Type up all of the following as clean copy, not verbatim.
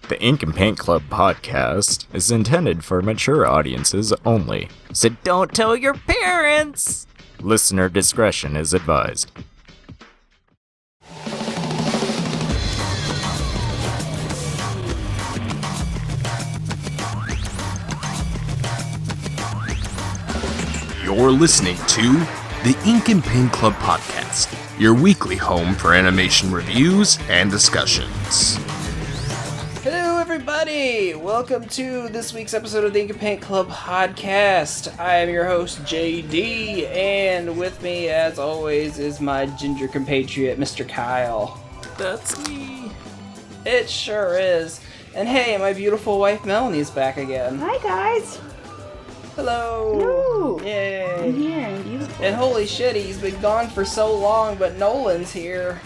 The Ink and Paint Club podcast is intended for mature audiences only, so don't tell your parents! Listener discretion is advised. You're listening to the Ink and Paint Club podcast, your weekly home for animation reviews and discussions. Hello everybody! Welcome to this week's episode of the Ink and Paint Club podcast. I am your host, JD, and with me, as always, is my ginger compatriot, Mr. Kyle. That's me. It sure is. And hey, my beautiful wife, Melanie's back again. Hi guys! Hello! Hello! Yay! I'm here, I'm beautiful. And holy shit, he's been gone for so long, but Nolan's here.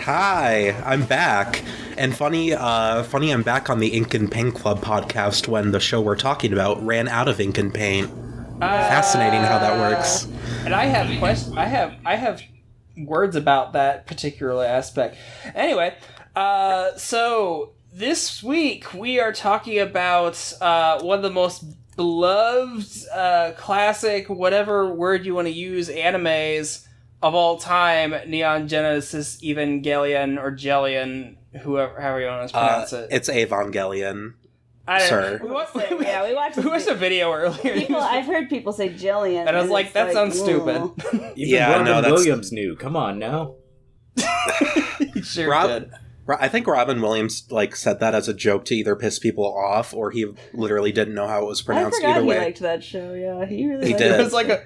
Hi, I'm back. And funny, I'm back on the Ink and Paint Club podcast when the show we're talking about ran out of ink and paint. Fascinating how that works. And I have I have words about that particular aspect. Anyway, so this week we are talking about one of the most beloved, classic, whatever word you want to use, animes of all time, Neon Genesis Evangelion or Jellion, however you want to pronounce it. It's Evangelion, I don't sir. know. We watched We watched a video earlier. I've heard people say Jillian. And I was like, that sounds stupid. ooh. Even Robin Williams knew. Come on now. He sure did. I think Robin Williams said that as a joke to either piss people off, or he literally didn't know how it was I pronounced forgot either he way. liked that show, yeah. He really He liked did. It was like a...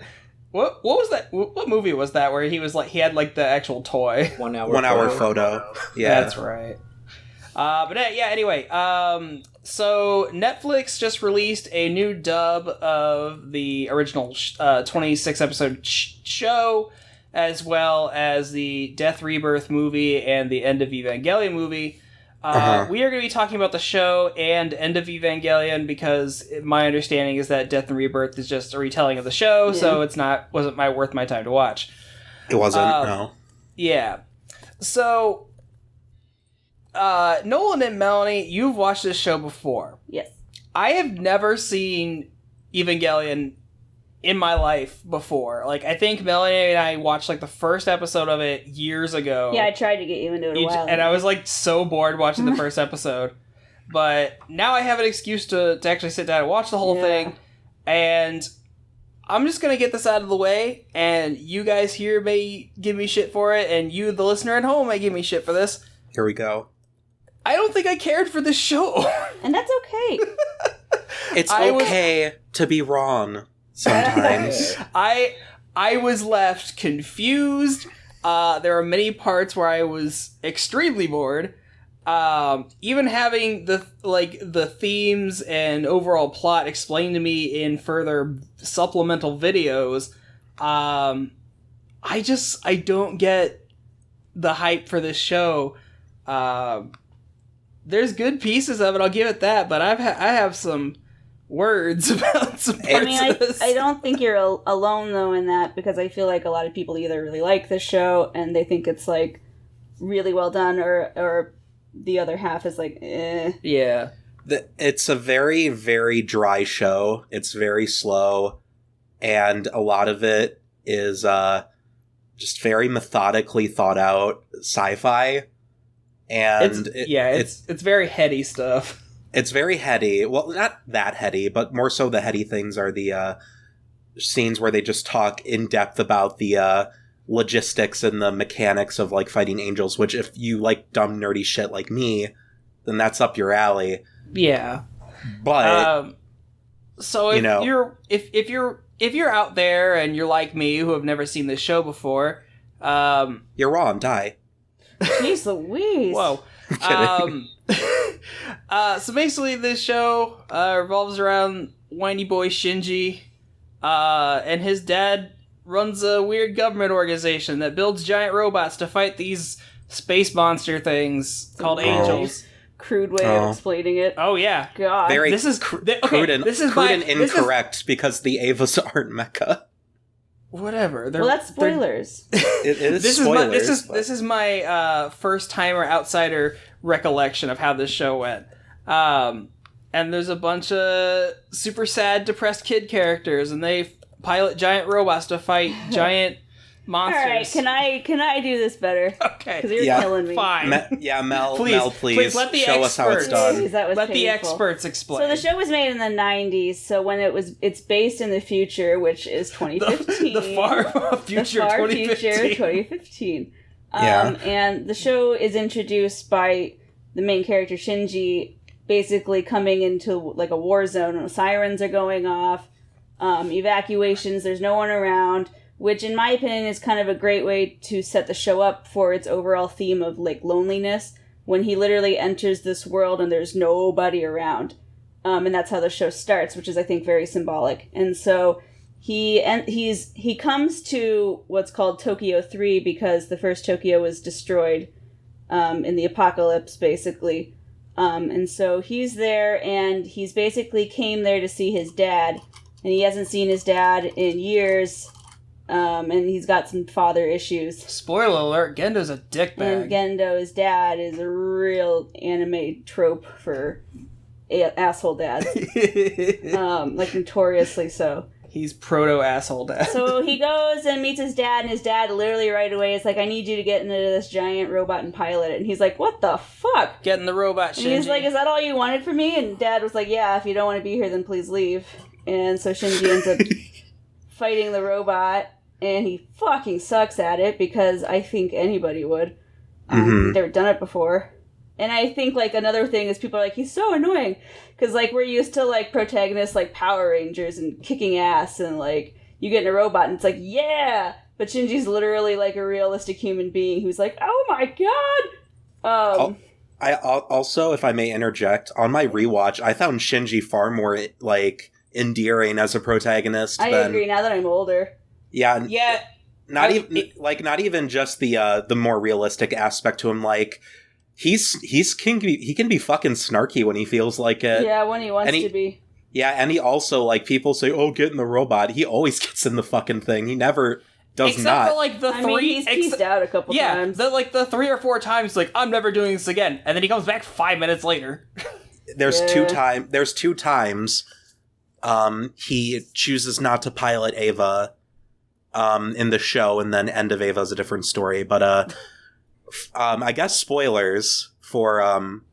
What was that? What movie was that where he was like, he had like the actual toy? 1 hour 1 hour photo. Yeah. That's right. Anyway, so Netflix just released a new dub of the original 26 episode show, as well as the Death Rebirth movie and the End of Evangelion movie. We are going to be talking about the show and End of Evangelion because my understanding is that Death and Rebirth is just a retelling of the show, so it's wasn't worth my time to watch. It wasn't, no. Yeah. So, Nolan and Melanie, you've watched this show before. Yes. I have never seen Evangelion in my life before. Like, I think Melanie and I watched, like, the first episode of it years ago. Yeah, I tried to get you into it a while And I was, like, so bored watching the first episode. But now I have an excuse to actually sit down and watch the whole thing. And I'm just going to get this out of the way. And you guys here may give me shit for it. And you, the listener at home, may give me shit for this. Here we go. I don't think I cared for this show. And that's okay. It's okay to be wrong sometimes. I was left confused. There are many parts where I was extremely bored. Even having the themes and overall plot explained to me in further supplemental videos, I don't get the hype for this show. There's good pieces of it, I'll give it that, but I have some words about some parts of this. I don't think you're alone, though, in that, because I feel like a lot of people either really like this show, and they think it's, like, really well done, or the other half is like, eh. Yeah. It's a very, very dry show. It's very slow, and a lot of it is just very methodically thought out sci-fi. And it's very heady stuff. It's very heady. Well, not that heady, but more so the heady things are the scenes where they just talk in depth about the logistics and the mechanics of like fighting angels, which if you like dumb nerdy shit like me, then that's up your alley. Yeah. But so if you're out there and you're like me who have never seen this show before, you're wrong, die. Jeez Louise. Whoa. So basically this show revolves around whiny boy Shinji, and his dad runs a weird government organization that builds giant robots to fight these space monster things called angels. Crude way of explaining it. Oh yeah. God. Very this is crude and incorrect because the Avas aren't mecha. Whatever. Well, that's spoilers. It is This spoilers. is my first timer outsider recollection of how this show went. And there's a bunch of super sad, depressed kid characters, and they pilot giant robots to fight giant monsters. All right, can I do this better? Okay. Because you're killing me. Fine. Mel, please let the show us how it's done. Please, that was Let the painful. experts explain. So the show was made in the 90s, so when it's based in the future, which is 2015. the far future, the far 2015. future, 2015. Yeah. And the show is introduced by the main character, Shinji, basically coming into like a war zone. Sirens are going off, evacuations, there's no one around, which in my opinion is kind of a great way to set the show up for its overall theme of like loneliness, when he literally enters this world and there's nobody around. And that's how the show starts, which is I think very symbolic. And so he comes to what's called Tokyo 3 because the first Tokyo was destroyed in the apocalypse, basically. And so he's there, and he's basically came there to see his dad, and he hasn't seen his dad in years, and he's got some father issues. Spoiler alert, Gendo's a dickbag. And Gendo, his dad, is a real anime trope for asshole dads. Like notoriously so. He's proto-asshole dad. So he goes and meets his dad, and his dad literally right away is like, I need you to get into this giant robot and pilot it. And he's like, what the fuck? Get in the robot, Shinji. And he's like, is that all you wanted from me? And dad was like, yeah, if you don't want to be here, then please leave. And so Shinji ends up fighting the robot, and he fucking sucks at it, because I think anybody would. They've never done it before. And I think, like, another thing is people are like, he's so annoying. Because, like, we're used to, like, protagonists like Power Rangers and kicking ass, and, like, you get in a robot and it's like, yeah! But Shinji's literally, like, a realistic human being who's like, oh my god! I also, if I may interject, on my rewatch, I found Shinji far more, like, endearing as a protagonist I agree, now that I'm older. Yeah. Yeah. Not even just the more realistic aspect to him, like... He can be fucking snarky when he feels like it. Yeah, when he wants to be. Yeah, and he also, like, people say, oh, get in the robot. He always gets in the fucking thing. He never does Except not. for, like, the three... he's pieced out a couple times. Yeah, the 3 or 4 times, like, I'm never doing this again. And then he comes back 5 minutes later. There's two times he chooses not to pilot Ava in the show, and then end of Ava is a different story. But, I guess spoilers for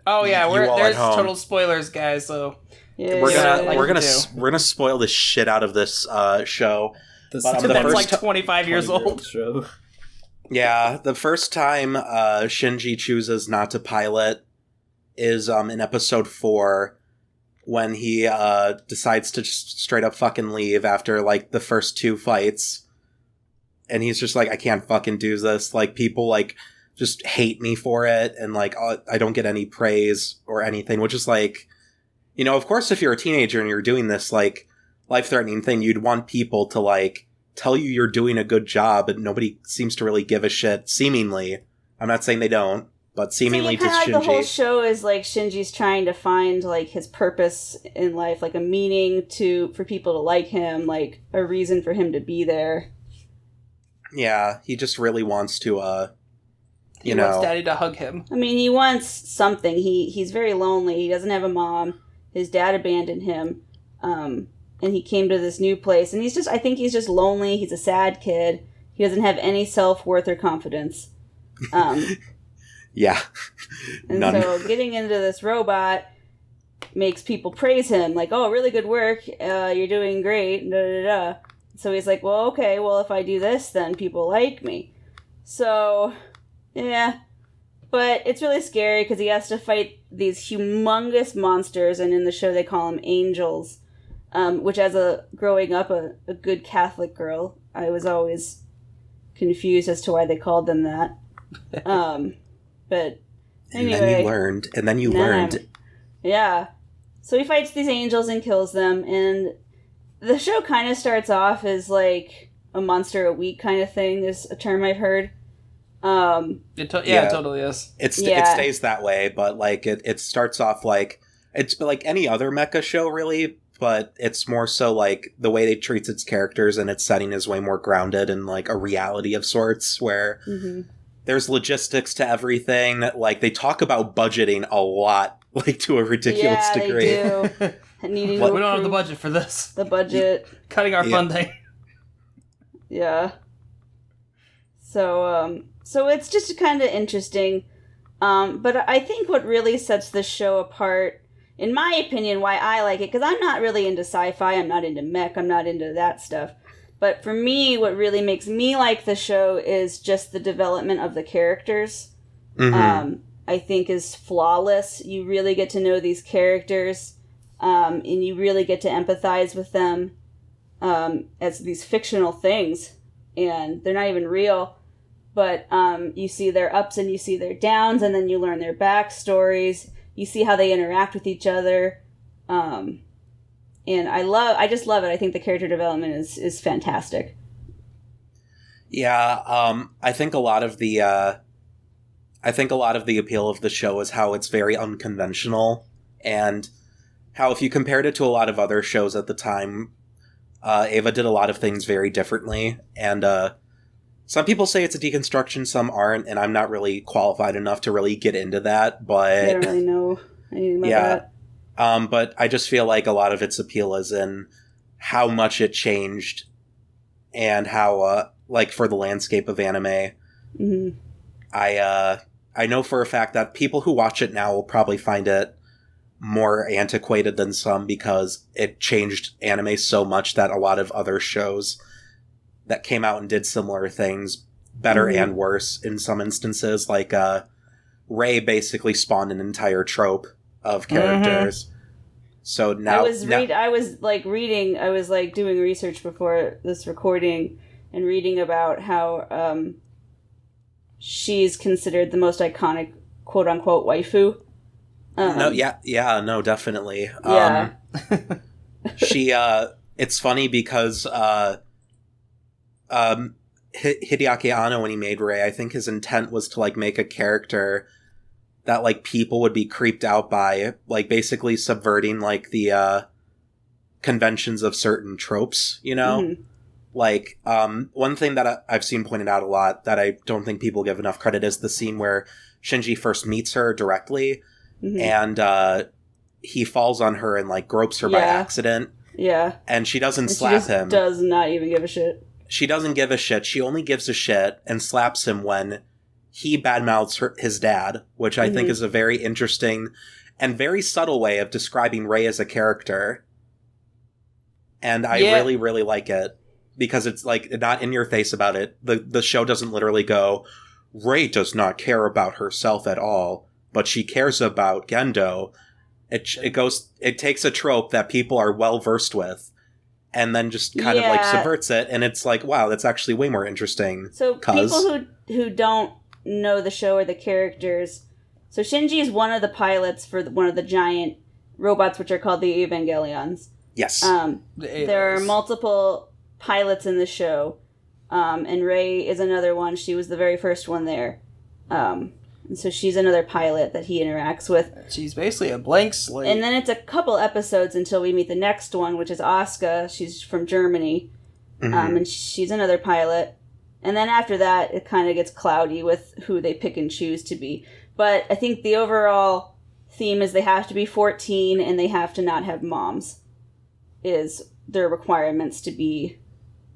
oh yeah, there's home. total spoilers, guys. So Yeah, we're gonna spoil the shit out of this show. That's like 25 years old. Show. Yeah, the first time Shinji chooses not to pilot is in episode 4, when he decides to just straight up fucking leave after like the first 2 fights, and he's just like, I can't fucking do this. Like, people like just hate me for it, and like I don't get any praise or anything, which is like, you know, of course, if you're a teenager and you're doing this like life-threatening thing, you'd want people to like tell you you're doing a good job, and nobody seems to really give a shit, seemingly. I'm not saying they don't, but seemingly to Shinji. The whole show is like Shinji's trying to find like his purpose in life, like a meaning for people to like him, like a reason for him to be there. Yeah, he just really wants to He wants Daddy to hug him. I mean, he wants something. He's very lonely. He doesn't have a mom. His dad abandoned him. And he came to this new place. And I think he's just lonely. He's a sad kid. He doesn't have any self-worth or confidence. Yeah. And None. so getting into this robot makes people praise him. Like, oh, really good work. You're doing great. Da, da, da. So he's like, well, okay, well, if I do this, then people like me. So... yeah, but it's really scary because he has to fight these humongous monsters, and in the show they call them angels, which growing up a good Catholic girl, I was always confused as to why they called them that. But anyway. And then you learned. Yeah. So he fights these angels and kills them, and the show kind of starts off as like a monster a week kind of thing, is a term I've heard. It totally is. It stays that way, but like it starts off like it's like any other mecha show, really, but it's more so like the way it treats its characters and its setting is way more grounded in like a reality of sorts, where there's logistics to everything. Like, they talk about budgeting a lot like to a ridiculous degree. They do. Needing we to don't have the approve budget for this. the budget. Cutting our funding. Yeah. So it's just kind of interesting. But I think what really sets this show apart, in my opinion, why I like it, because I'm not really into sci-fi, I'm not into mech, I'm not into that stuff. But for me, what really makes me like the show is just the development of the characters. I think is flawless. You really get to know these characters, and you really get to empathize with them as these fictional things, and they're not even real. But you see their ups and you see their downs, and then you learn their backstories. You see how they interact with each other, and I just love it. I think the character development is fantastic. Yeah, I think a lot of the appeal of the show is how it's very unconventional, and how if you compared it to a lot of other shows at the time, Ava did a lot of things very differently, and some people say it's a deconstruction, some aren't, and I'm not really qualified enough to really get into that, but I don't really know anything about that. But I just feel like a lot of its appeal is in how much it changed, and how, like, for the landscape of anime. Mm-hmm. I know for a fact that people who watch it now will probably find it more antiquated than some, because it changed anime so much that a lot of other shows that came out and did similar things, better and worse in some instances, like Ray basically spawned an entire trope of characters. So now I was doing research before this recording and reading about how she's considered the most iconic quote unquote waifu. No, definitely. Yeah. She it's funny because Hideaki Anno, when he made Rei, I think his intent was to like make a character that like people would be creeped out by, like basically subverting like the conventions of certain tropes, you know? Mm-hmm. Like, one thing that I've seen pointed out a lot that I don't think people give enough credit is the scene where Shinji first meets her directly, and he falls on her and like gropes her by accident. Yeah. And she doesn't slap him. Does not even give a shit. She doesn't give a shit. She only gives a shit and slaps him when he badmouths his dad, which I think is a very interesting and very subtle way of describing Rei as a character. And I really, really like it, because it's like not in your face about it. The show doesn't literally go, Rei does not care about herself at all, but she cares about Gendo. It takes a trope that people are well versed with, and then just kind of like subverts it, and it's like, wow, that's actually way more interesting. So people who don't know the show or the characters, so Shinji is one of the pilots for one of the giant robots, which are called the Evangelions. Yes. There are multiple pilots in the show, and Rei is another one. She was the very first one there. And so she's another pilot that he interacts with. She's basically a blank slate. And then it's a couple episodes until we meet the next one, which is Asuka. She's from Germany. And she's another pilot. And then after that, it kind of gets cloudy with who they pick and choose to be. But I think the overall theme is they have to be 14 and they have to not have moms, is their requirements to be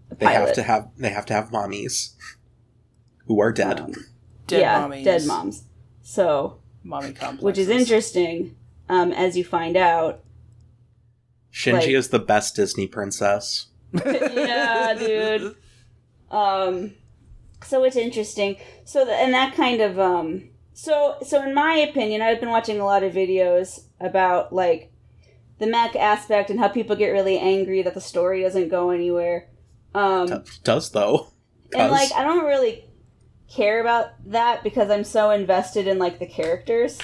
a pilot. They have to have mommies who are dead. Mommies. Dead moms. So, mommy complexes. Which is interesting, as you find out. Shinji is the best Disney princess. Yeah, dude. So it's interesting. So that kind of so in my opinion, I've been watching a lot of videos about like the mech aspect and how people get really angry that the story doesn't go anywhere. Does though. And like I don't really care about that because I'm so invested in like the characters,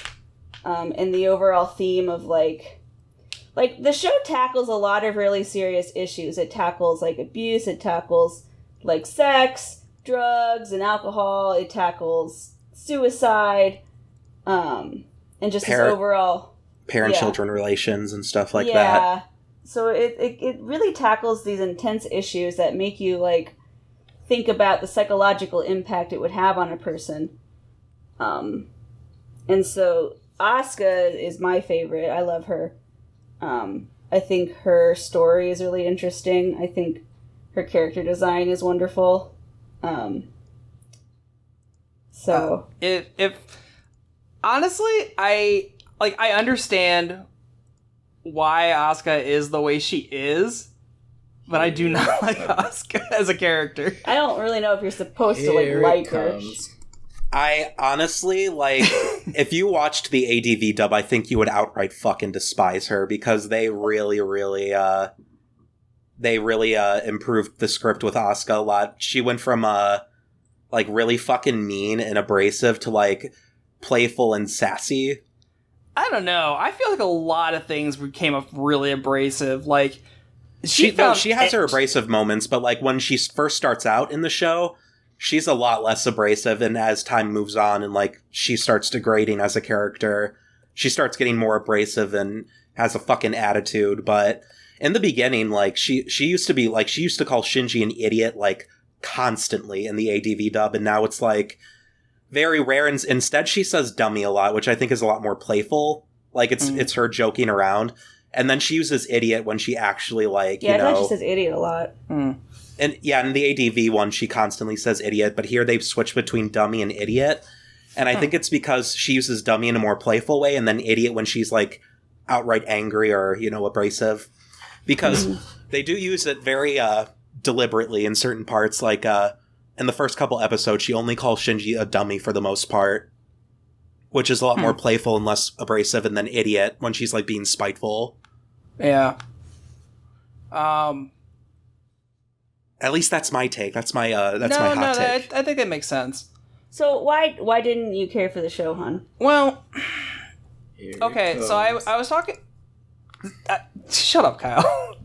and the overall theme of like the show tackles a lot of really serious issues. It tackles like abuse, it tackles like sex, drugs, and alcohol. It tackles suicide, and just this overall parent-children relations and stuff like that. Yeah. So it really tackles these intense issues that make you like think about the psychological impact it would have on a person. And so Asuka is my favorite. I love her. I think her story is really interesting. I think her character design is wonderful. If honestly, I understand why Asuka is the way she is, but I do not like Asuka as a character. I don't really know if you're supposed to like her. I honestly, if you watched the ADV dub, I think you would outright fucking despise her, because they really improved the script with Asuka a lot. She went from, really fucking mean and abrasive to, playful and sassy. I don't know. I feel like a lot of things became really abrasive. She has her abrasive moments, but, when she first starts out in the show, she's a lot less abrasive, and as time moves on and, she starts degrading as a character, she starts getting more abrasive and has a fucking attitude. But in the beginning, she used to be, she used to call Shinji an idiot, constantly in the ADV dub, and now it's, very rare, and instead she says dummy a lot, which I think is a lot more playful. It's her joking around, and then she uses idiot when she actually, I thought she says idiot a lot. And yeah, in the ADV one, she constantly says idiot, but here they've switched between dummy and idiot. And I think it's because she uses dummy in a more playful way, and then idiot when she's, outright angry or, abrasive. Because they do use it very deliberately in certain parts. In the first couple episodes, she only calls Shinji a dummy for the most part, which is a lot more playful and less abrasive, and then idiot when she's, being spiteful. Yeah. At least that's my take. That's my hot take. I think that makes sense. So why didn't you care for the show, hon? Well, okay, so I was talking... shut up, Kyle.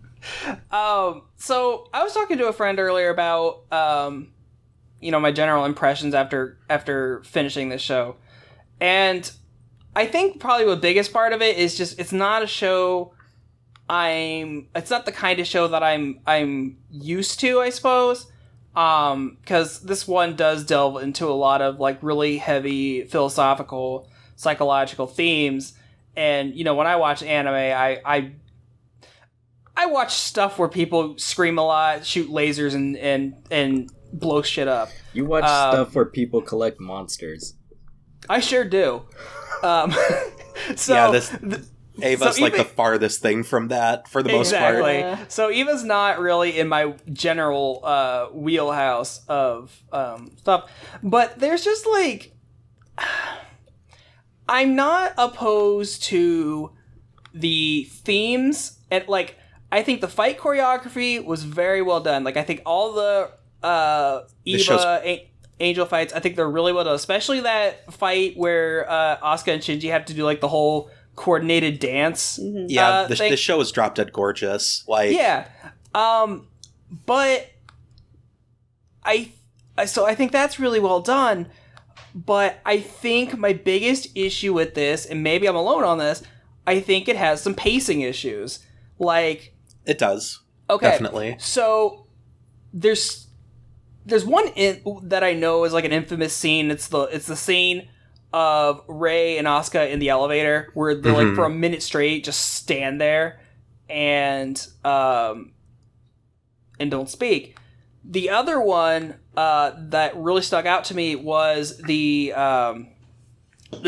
So I was talking to a friend earlier about, my general impressions after finishing this show. And I think probably the biggest part of it is just, it's not a show it's not the kind of show that I'm used to, I suppose. Because this one does delve into a lot of really heavy philosophical, psychological themes. And, when I watch anime, I watch stuff where people scream a lot, shoot lasers, and blow shit up. You watch stuff where people collect monsters. I sure do. Ava's the farthest thing from that, for the most part. Exactly. So Eva's not really in my general wheelhouse of stuff. But there's just I'm not opposed to the themes, and I think the fight choreography was very well done. I think all the Angel fights, I think they're really well done, especially that fight where Asuka and Shinji have to do the whole coordinated dance. Yeah, the show is drop dead gorgeous. Yeah, but I think that's really well done. But I think my biggest issue with this, and maybe I'm alone on this, I think it has some pacing issues. It does. Okay, definitely. So there's one that I know is an infamous scene. It's the scene of Rei and Asuka in the elevator where they're for a minute straight just stand there and don't speak. The other one that really stuck out to me was the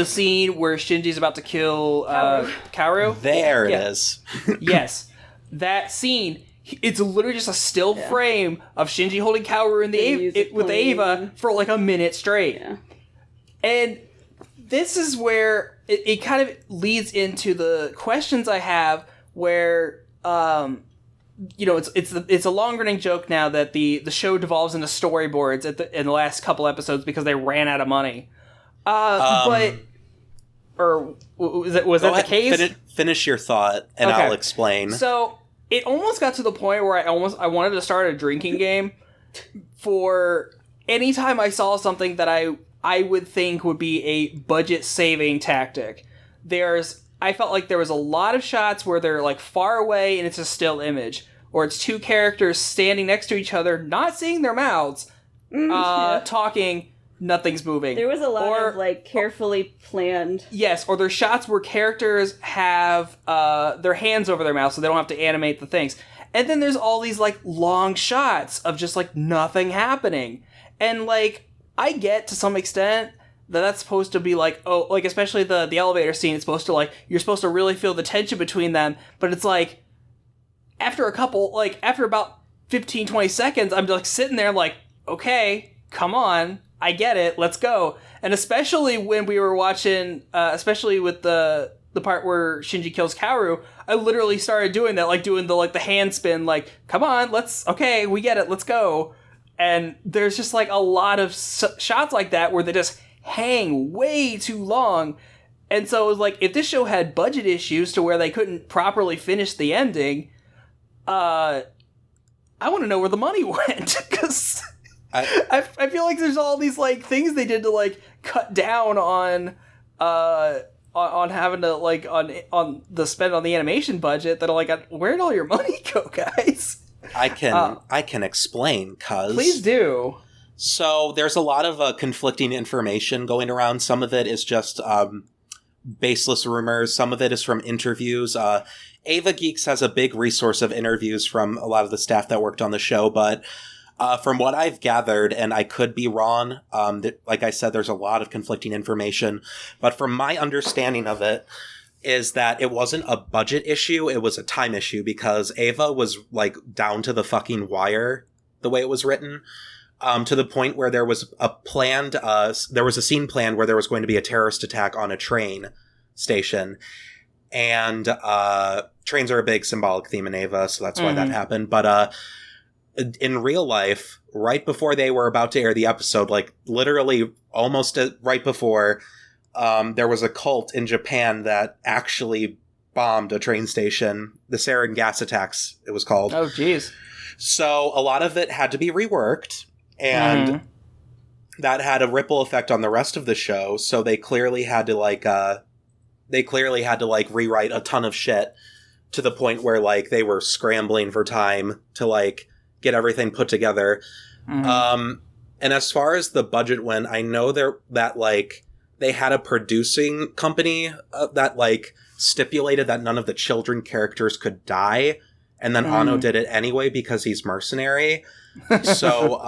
scene where Shinji's about to kill Kaoru. There it is. Yes, that scene. It's literally just a still frame of Shinji holding Kaoru in with Ava for a minute straight. Yeah. And this is where it kind of leads into the questions I have where, it's a long-running joke now that the show devolves into storyboards in the last couple episodes because they ran out of money. Was that the case? Finish your thought, and okay. I'll explain. So it almost got to the point where I wanted to start a drinking game for any time I saw something that I would think would be a budget-saving tactic. I felt like there was a lot of shots where they're far away and it's a still image, or it's two characters standing next to each other, not seeing their mouths, talking, nothing's moving. There was a lot of like carefully planned. Yes, or there's shots where characters have their hands over their mouth so they don't have to animate the things. And then there's all these like long shots of just like nothing happening. And like I get to some extent that that's supposed to be like, oh, like especially the elevator scene, it's supposed to like, you're supposed to really feel the tension between them, but it's like after about 15, 20 seconds, I'm like sitting there like, okay, come on, I get it, let's go. And especially when we were watching, especially with the part where Shinji kills Kaoru, I literally started doing that, like doing the hand spin, like, come on, okay, we get it, let's go. And there's just like a lot of shots like that where they just hang way too long. And so it was like, if this show had budget issues to where they couldn't properly finish the ending, I want to know where the money went, because I feel like there's all these like things they did to like cut down on having to like on the spend on the animation budget that are like, where'd all your money go, guys? I can explain, cuz. Please do. So there's a lot of conflicting information going around. Some of it is just baseless rumors. Some of it is from interviews. Ava Geeks has a big resource of interviews from a lot of the staff that worked on the show, but from what I've gathered, and I could be wrong, like I said, there's a lot of conflicting information, but from my understanding of it, is that it wasn't a budget issue, it was a time issue, because Ava was like down to the fucking wire the way it was written. To the point where there was a scene planned where there was going to be a terrorist attack on a train station. And trains are a big symbolic theme in Ava, so that's why that happened. But in real life, right before they were about to air the episode, like literally almost right before, there was a cult in Japan that actually bombed a train station. The sarin gas attacks, it was called. Oh, jeez. So a lot of it had to be reworked. And that had a ripple effect on the rest of the show, so they clearly had to rewrite a ton of shit to the point where like they were scrambling for time to like get everything put together. And as far as the budget went, I know that like they had a producing company that like stipulated that none of the children characters could die, and then Anno did it anyway because he's mercenary. So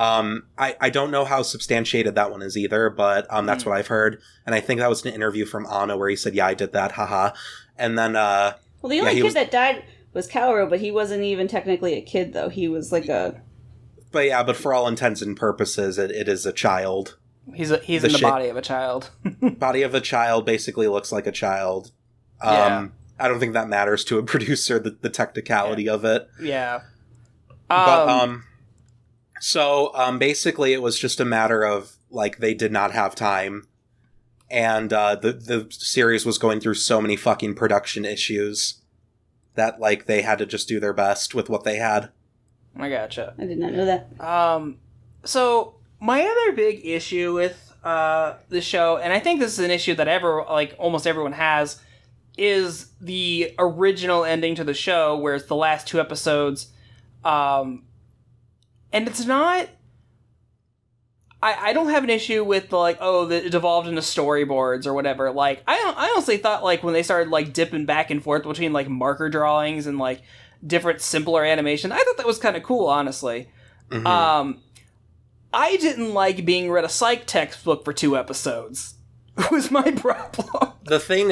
I don't know how substantiated that one is either, but that's what I've heard. And I think that was an interview from Anno where he said, yeah, I did that, haha. And then well, the only kid that died was Kaoru, but he wasn't even technically a kid, though. He was like a... But for all intents and purposes, it is a child. He's in the body of a child. Body of a child basically looks like a child. Yeah. I don't think that matters to a producer, the technicality of it. Yeah. So basically it was just a matter of, like, they did not have time. And the series was going through so many fucking production issues that, like, they had to just do their best with what they had. I gotcha. I did not know that. So, my other big issue with the show, and I think this is an issue that almost everyone has, is the original ending to the show, where it's the last 2 episodes. And it's not... I don't have an issue with that it devolved into storyboards or whatever. Like, I honestly thought, like, when they started, like, dipping back and forth between, like, marker drawings and, like, different simpler animation, I thought that was kind of cool, honestly. Mm-hmm. I didn't like being read a psych textbook for 2 episodes. Was my problem. The thing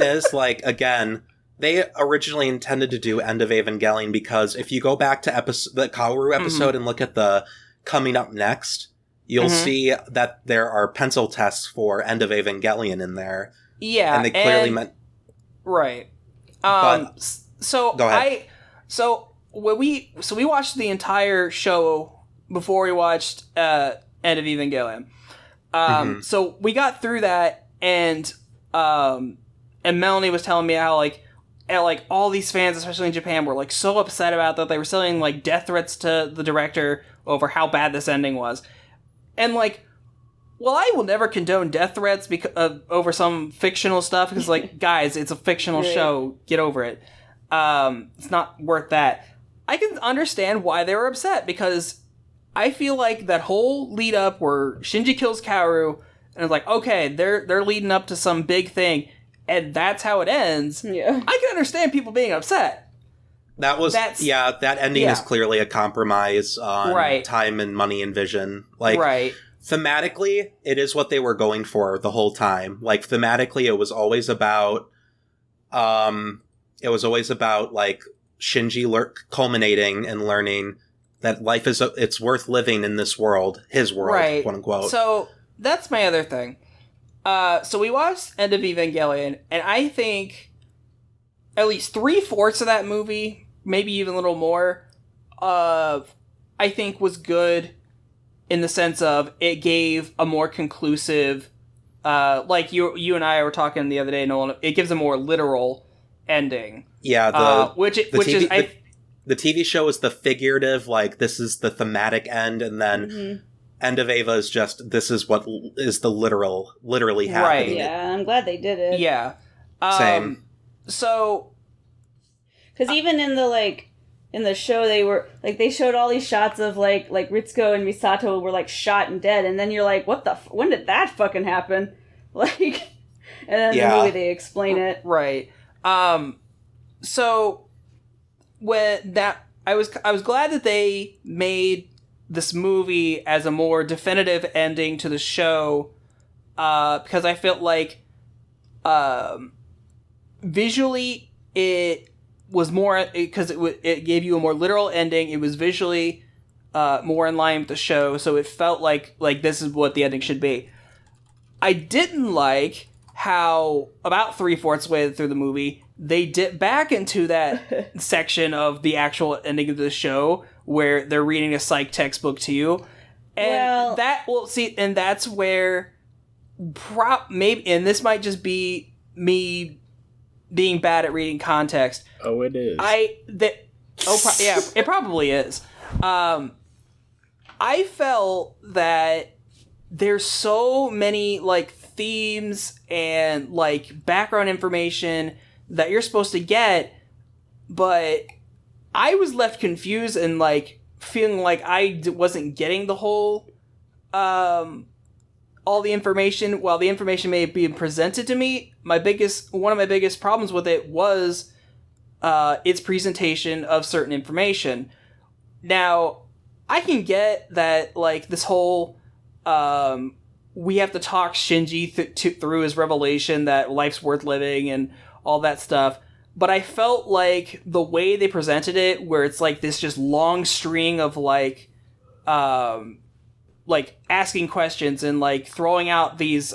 is, like, again, they originally intended to do End of Evangelion because if you go back to the Kaoru episode and look at the Coming Up Next, you'll see that there are pencil tests for End of Evangelion in there. Yeah. And they clearly meant... Right. So, go ahead. We watched the entire show before we watched End of Evangelion. So we got through that, and Melanie was telling me how, all these fans, especially in Japan, were, like, so upset about that. They were sending, like, death threats to the director over how bad this ending was. And, like, well, I will never condone death threats over some fictional stuff, because, like, guys, it's a fictional show. Get over it. It's not worth that. I can understand why they were upset, because I feel like that whole lead up where Shinji kills Kaoru, and it's like, okay, they're leading up to some big thing, and that's how it ends. Yeah. I can understand people being upset. That ending is clearly a compromise on time and money and vision. Like, thematically, it is what they were going for the whole time. Like, thematically, it was always about, like, Shinji culminating and learning that life it's worth living in this world, his world, quote unquote. So, that's my other thing. So we watched End of Evangelion, and I think at least 3/4 of that movie, maybe even a little more, I think was good in the sense of it gave a more conclusive, like you and I were talking the other day, Nolan, it gives a more literal ending. Yeah, the TV show is the figurative, like, this is the thematic end, and then End of Eva is just, this is what is the literally happening. Right, yeah, I'm glad they did it. Yeah. Same. So... Because even in the show, they were, like, they showed all these shots of, like Ritsuko and Misato were, like, shot and dead, and then you're like, what the when did that fucking happen? Like, and then in the movie they explain it. Right. So... I was glad that they made this movie as a more definitive ending to the show, because I felt like visually it was more, because it gave you a more literal ending. It was visually more in line with the show, so it felt like this is what the ending should be. I didn't like how about 3/4 way through the movie they dip back into that section of the actual ending of the show where they're reading a psych textbook to you, and that's where maybe, and this might just be me being bad at reading context. Oh, it is. Yeah, it probably is. I felt that there's so many, like, themes and, like, background information that you're supposed to get, but I was left confused and, like, feeling like I wasn't getting the whole, all the information. While the information may be presented to me, one of my biggest problems with it was its presentation of certain information. Now, I can get that, like, this whole, we have to talk Shinji through his revelation that life's worth living and all that stuff, but I felt like the way they presented it, where it's like this just long string of like asking questions and like throwing out these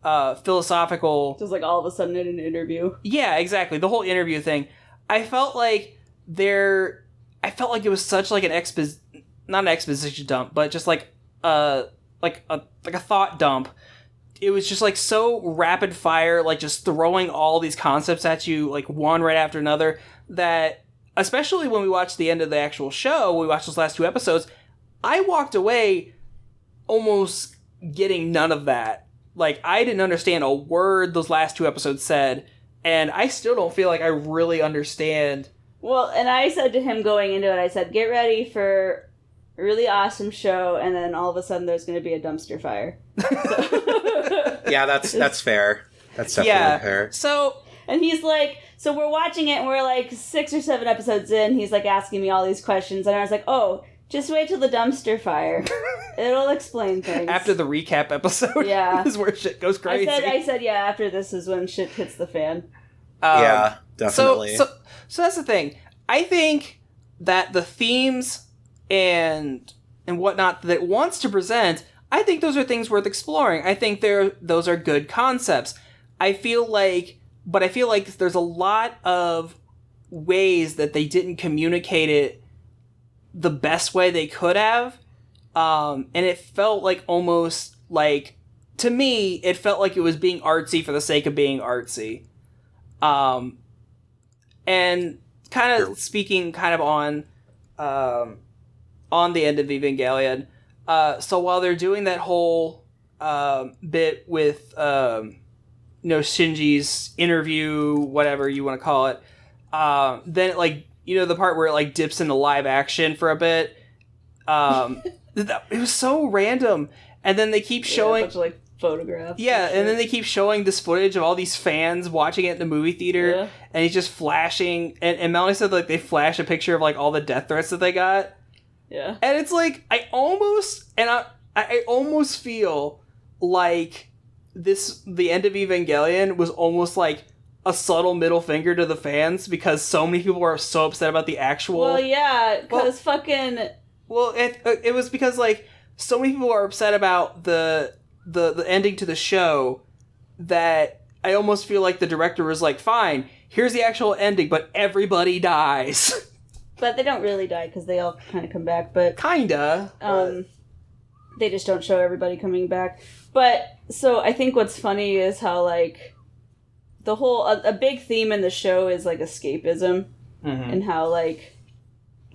philosophical, just like all of a sudden in an interview. Yeah, exactly. The whole interview thing. I felt like it was such like not an exposition dump, but just like a thought dump. It was just like so rapid fire, like just throwing all these concepts at you, like one right after another, that especially when we watched the end of the actual show, we watched those last 2 episodes, I walked away almost getting none of that. Like, I didn't understand a word those last 2 episodes said, and I still don't feel like I really understand. Well, and I said to him going into it, I said, get ready for a really awesome show, and then all of a sudden there's going to be a dumpster fire. Yeah, that's fair. That's definitely fair. So, and he's like, so we're watching it, and we're like 6 or 7 episodes in, he's like asking me all these questions, and I was like, oh, just wait till the dumpster fire. It'll explain things. After the recap episode, is where shit goes crazy. I said, yeah, after this is when shit hits the fan. Yeah, definitely. So that's the thing. I think that the themes and whatnot that it wants to present, I think those are things worth exploring. I think those are good concepts. I feel like there's a lot of ways that they didn't communicate it the best way they could have. And it felt like almost like, to me, it felt like it was being artsy for the sake of being artsy. And kind of speaking kind of on the end of Evangelion, so while they're doing that whole bit with Shinji's interview, whatever you want to call it, then like, the part where it like dips into live action for a bit, It was so random. And then they keep showing... a bunch of, like, photographs. Yeah, and then they keep showing this footage of all these fans watching it in the movie theater, and he's just flashing, and Melanie said, like, they flash a picture of, like, all the death threats that they got. Yeah. And it's like, I almost feel like the end of Evangelion was almost like a subtle middle finger to the fans, because so many people were so upset about the actual... Well, yeah, because fucking... Well, it was because, like, so many people are upset about the ending to the show that I almost feel like the director was like, fine, here's the actual ending, but everybody dies. But they don't really die, because they all kind of come back, but... Kinda. They just don't show everybody coming back. But, so I think what's funny is how, like, the whole... A big theme in the show is, like, escapism. Mm-hmm. And how, like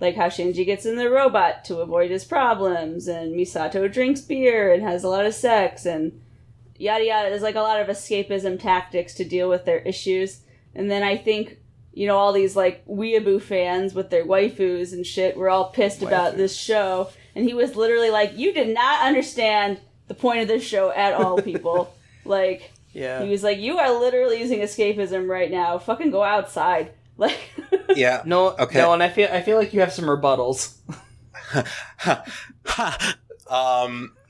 how Shinji gets in the robot to avoid his problems, and Misato drinks beer and has a lot of sex, and yada yada. There's, like, a lot of escapism tactics to deal with their issues. And then I think, you know, all these, like, weeaboo fans with their waifus and shit were all pissed about this show. And he was literally like, you did not understand the point of this show at all, people. Like, yeah. He was like, you are literally using escapism right now. Fucking go outside. Like, yeah. No, okay. No, and I feel like you have some rebuttals.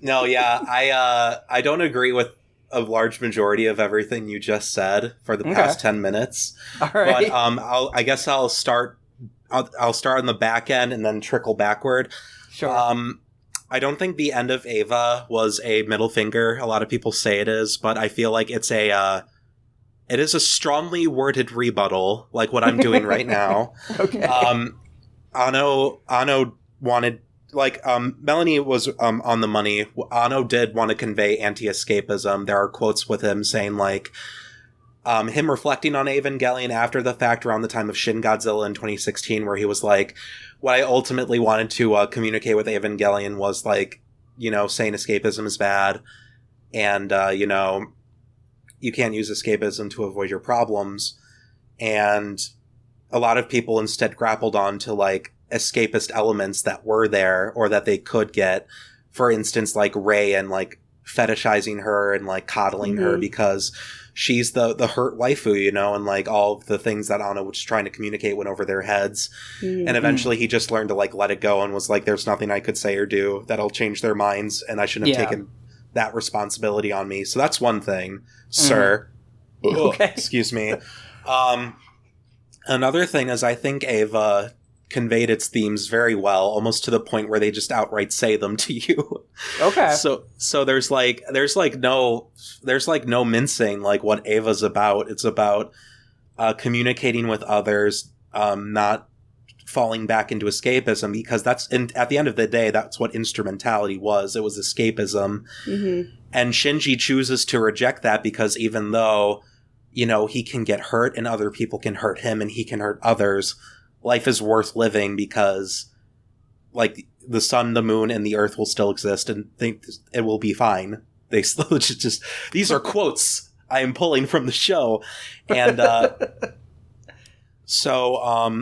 No, yeah, I don't agree with a large majority of everything you just said for the past 10 minutes. All right. But I guess I'll start on the back end and then trickle backward. Sure. I don't think the end of Eva was a middle finger. A lot of people say it is, but I feel like it is a strongly worded rebuttal, like what I'm doing right now. Okay. Ano wanted, like, Melanie was on the money. Ano did want to convey anti-escapism. There are quotes with him saying, like, him reflecting on Evangelion after the fact around the time of Shin Godzilla in 2016, where he was like, what I ultimately wanted to communicate with Evangelion was, like, you know, saying escapism is bad, and, you know, you can't use escapism to avoid your problems. And a lot of people instead grappled on to, like, escapist elements that were there or that they could get. For instance, like Rei, and, like, fetishizing her and, like, coddling her because she's the hurt waifu, you know, and, like, all of the things that Anna was trying to communicate went over their heads. And eventually he just learned to, like, let it go and was like, there's nothing I could say or do that'll change their minds, and I shouldn't have taken that responsibility on me. So that's one thing, sir. Okay. Excuse me. Another thing is, I think Eva conveyed its themes very well, almost to the point where they just outright say them to you. Okay. So there's no mincing, like, what Eva's about. It's about communicating with others, not falling back into escapism, because at the end of the day, that's what instrumentality was. It was escapism. And Shinji chooses to reject that, because even though, you know, he can get hurt and other people can hurt him and he can hurt others, life is worth living, because, like, the sun, the moon, and the earth will still exist, and think it will be fine. They just these are quotes I am pulling from the show. And so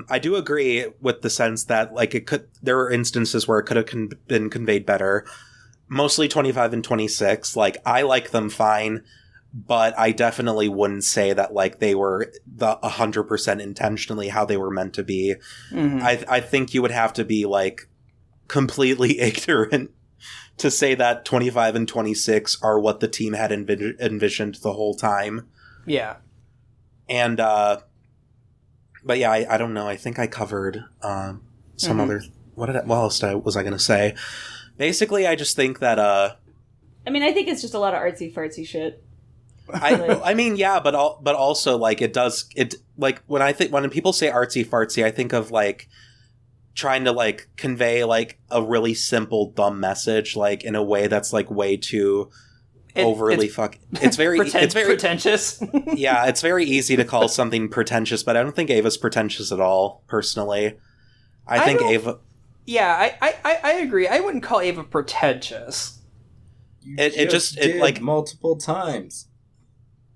I do agree with the sense that, like, there were instances where it could have been conveyed better. Mostly 25 and 26. Like, I like them fine, but I definitely wouldn't say that, like, they were the 100% intentionally how they were meant to be. I think you would have to be, like, completely ignorant to say that 25 and 26 are what the team had envisioned the whole time. Yeah. And, but yeah, I don't know. I think I covered some other... What else was I going to say? Basically, I just think that... I mean, I think it's just a lot of artsy-fartsy shit. I mean, yeah, but also, like, like, when people say artsy-fartsy, I think of, like, trying to, like, convey, like, a really simple, dumb message, like, in a way that's, like, way too overly it's very pretentious. Yeah, it's very easy to call something pretentious, but I don't think Ava's pretentious at all, personally. I think Ava... Yeah, I agree. I wouldn't call Ava pretentious. It just like multiple times.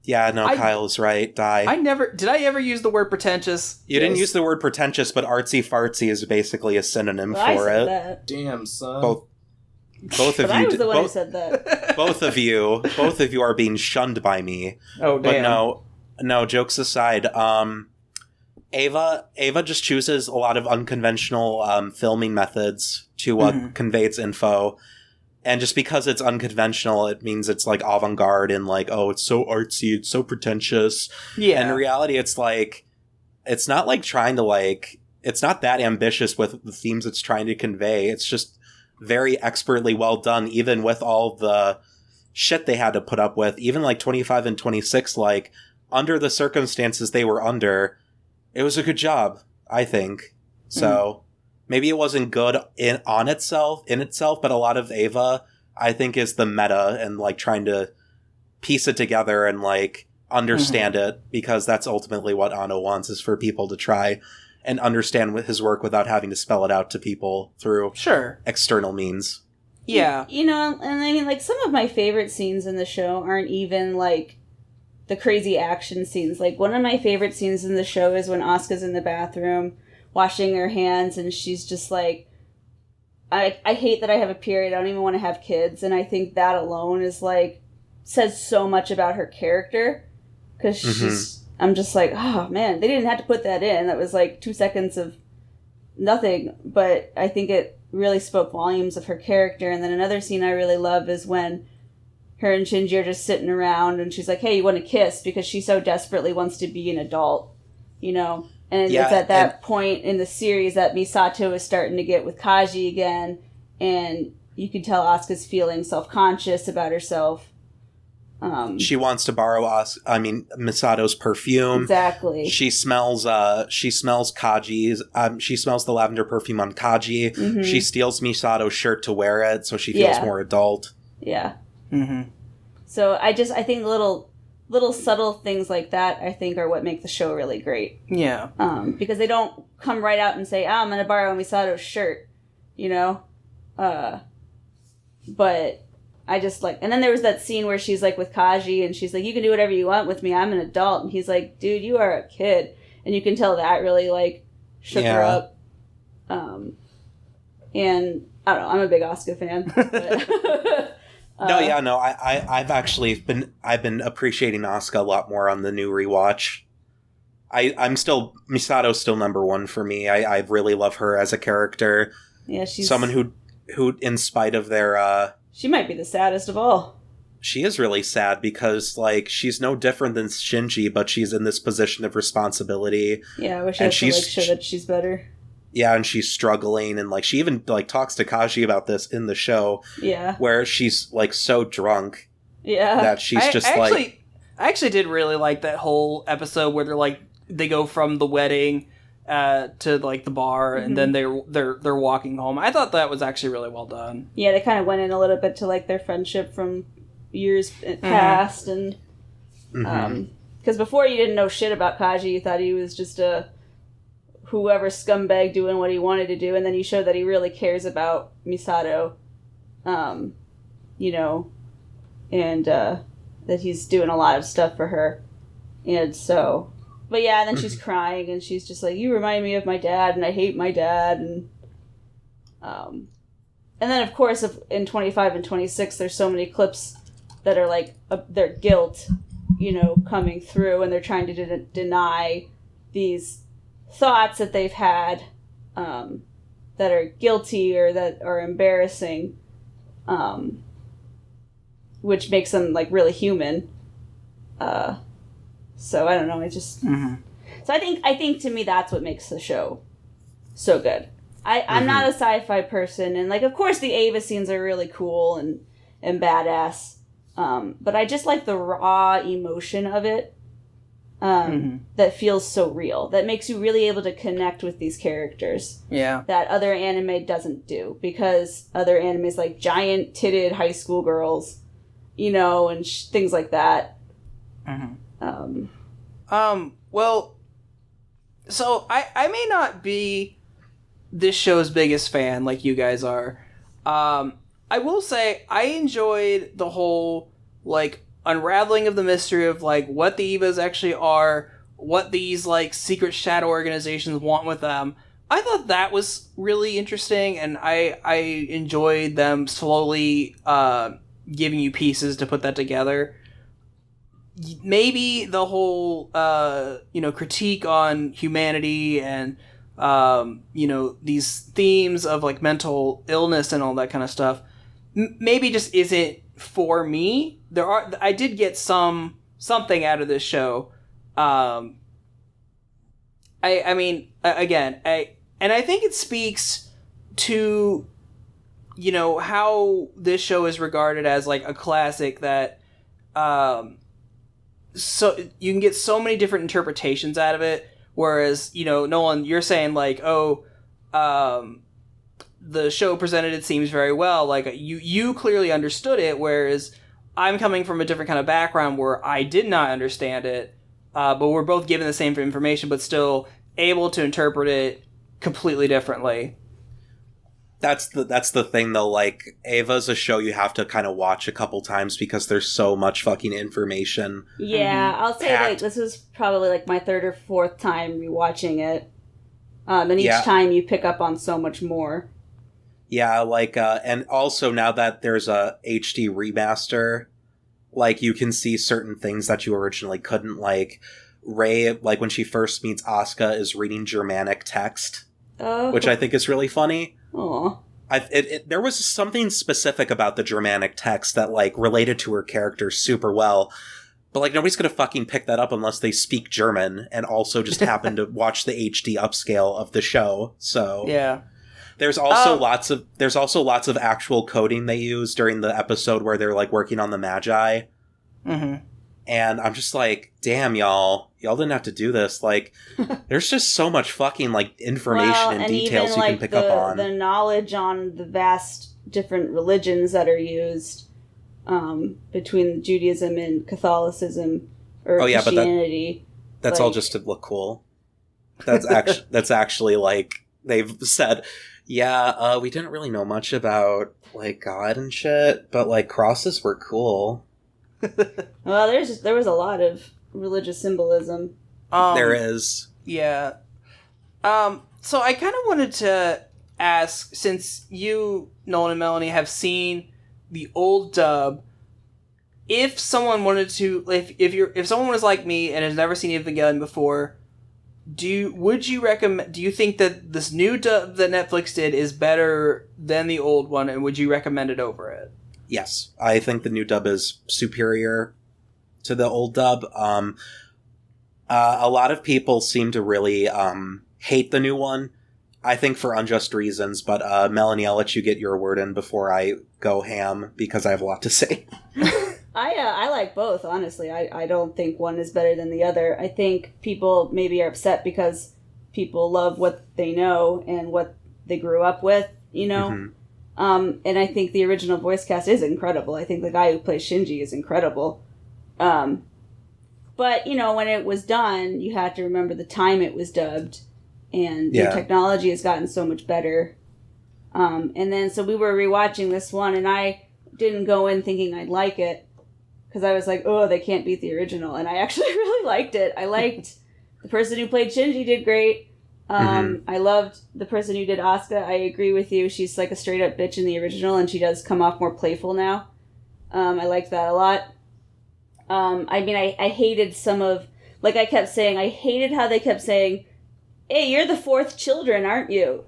Yeah, no, Kyle is right. Die. Did I ever use the word pretentious? You didn't use the word pretentious, but artsy fartsy is basically a synonym Well, I for said it. that. Damn, son. Both of But you. I was the one who said that. Both of you are being shunned by me. Oh, damn. But no. Jokes aside, Ava just chooses a lot of unconventional filming methods to convey its info. And just because it's unconventional, it means it's like avant-garde and like, oh, it's so artsy, it's so pretentious. Yeah. And in reality, it's like, it's not like trying to like, it's not that ambitious with the themes it's trying to convey. It's just very expertly well done, even with all the shit they had to put up with. Even like 25 and 26, like, under the circumstances they were under, it was a good job, I think. So... Maybe it wasn't good in itself, but a lot of Ava, I think, is the meta and like trying to piece it together and like understand it, because that's ultimately what Anno wants, is for people to try and understand his work without having to spell it out to people through external means. Yeah. You know, and I mean, like, some of my favorite scenes in the show aren't even like the crazy action scenes. Like, one of my favorite scenes in the show is when Asuka's in the bathroom washing her hands, and she's just like, I hate that I have a period, I don't even want to have kids. And I think that alone is like, says so much about her character, because she's, I'm just like, oh man, they didn't have to put that in. That was like 2 seconds of nothing, but I think it really spoke volumes of her character. And then another scene I really love is when her and Shinji are just sitting around, and she's like, hey, you want to kiss? Because she so desperately wants to be an adult, you know? And it's at that point in the series that Misato is starting to get with Kaji again, and you can tell Asuka's feeling self-conscious about herself. She wants to borrow Misato's perfume. Exactly. She smells Kaji's. She smells the lavender perfume on Kaji. Mm-hmm. She steals Misato's shirt to wear it, so she feels more adult. Yeah. Mm-hmm. So I think little subtle things like that, I think, are what make the show really great. Yeah. Because they don't come right out and say, I'm going to borrow Misato's shirt, you know? But I just like... And then there was that scene where she's like with Kaji, and she's like, you can do whatever you want with me, I'm an adult. And he's like, dude, you are a kid. And you can tell that really, like, shook her up. And, I don't know, I'm a big Asuka fan. But I've been appreciating Asuka a lot more on the new rewatch. Misato's still number one for me. I really love her as a character. Yeah, she's someone who in spite of their she might be the saddest of all. She is really sad because like she's no different than Shinji, but she's in this position of responsibility. Yeah, I wish I had to like show that she's better. Yeah, and she's struggling, and like she even like talks to Kaji about this in the show. Yeah, where she's like so drunk. Yeah, that she's I actually did really like that whole episode where they go from the wedding to like the bar, and then they're walking home. I thought that was actually really well done. Yeah, they kind of went in a little bit to like their friendship from years past, and because before you didn't know shit about Kaji, you thought he was just a whoever scumbag doing what he wanted to do, and then you showed that he really cares about Misato, you know, and that he's doing a lot of stuff for her, and so, but yeah, and then she's crying, and she's just like, you remind me of my dad, and I hate my dad, and then of course in 25 and 26 there's so many clips that are like their guilt, you know, coming through, and they're trying to deny these thoughts that they've had that are guilty or that are embarrassing, which makes them like really human. So I don't know, I just so I think to me that's what makes the show so good. I'm not a sci-fi person, and like of course the Ava scenes are really cool and badass, but I just like the raw emotion of it. That feels so real, that makes you really able to connect with these characters. Yeah. That other anime doesn't do, because other animes like giant titted high school girls, you know, and things like that. Well, so I may not be this show's biggest fan like you guys are. I will say I enjoyed the whole like unraveling of the mystery of like what the Evas actually are, what these like secret shadow organizations want with them. I thought that was really interesting, and I enjoyed them slowly giving you pieces to put that together. Maybe the whole critique on humanity and these themes of like mental illness and all that kind of stuff maybe just isn't for me. I did get something out of this show. I think it speaks to how this show is regarded as like a classic that so you can get so many different interpretations out of it, whereas Nolan, you're saying like the show presented it seems very well, like you clearly understood it, whereas I'm coming from a different kind of background where I did not understand it, but we're both given the same information but still able to interpret it completely differently. That's the thing though, like Ava's a show you have to kind of watch a couple times because there's so much fucking information. Yeah, I'll say like this was probably like my third or fourth time rewatching it. And each time you pick up on so much more. Yeah, like and also now that there's a HD remaster, like you can see certain things that you originally couldn't, like Rey, like when she first meets Asuka, is reading Germanic text, which I think is really funny. Aww. There was something specific about the Germanic text that like related to her character super well, but like nobody's gonna fucking pick that up unless they speak German and also just happen to watch the HD upscale of the show. So yeah, there's also lots of actual coding they use during the episode where they're like working on the Magi. Mm-hmm. And I'm just like, damn, y'all didn't have to do this. Like, there's just so much fucking, like, information and details you can pick up on. The knowledge on the vast different religions that are used between Judaism and Catholicism or Christianity. But that's all just to look cool. That's actually, like, they've said, we didn't really know much about, like, God and shit, but, like, crosses were cool. Well, there was a lot of religious symbolism. There is. Yeah. So I kind of wanted to ask, since you, Nolan and Melanie, have seen the old dub, if someone wanted to, if someone was like me and has never seen Evangelion before, do you think that this new dub that Netflix did is better than the old one, and would you recommend it over it? Yes, I think the new dub is superior to the old dub. A lot of people seem to really hate the new one. I think for unjust reasons, but Melanie, I'll let you get your word in before I go ham, because I have a lot to say. I like both, honestly. I don't think one is better than the other. I think people maybe are upset because people love what they know and what they grew up with, Mm-hmm. And I think the original voice cast is incredible. I think the guy who plays Shinji is incredible. But, when it was done, you have to remember the time it was dubbed. And the technology has gotten so much better. And then, so we were rewatching this one, and I didn't go in thinking I'd like it. Because I was like, oh, they can't beat the original. And I actually really liked it. I liked the person who played Shinji did great. I loved the person who did Asuka. I agree with you. She's like a straight up bitch in the original, and she does come off more playful now. I liked that a lot. I hated some of, like I kept saying, I hated how they kept saying, hey, you're the fourth children, aren't you?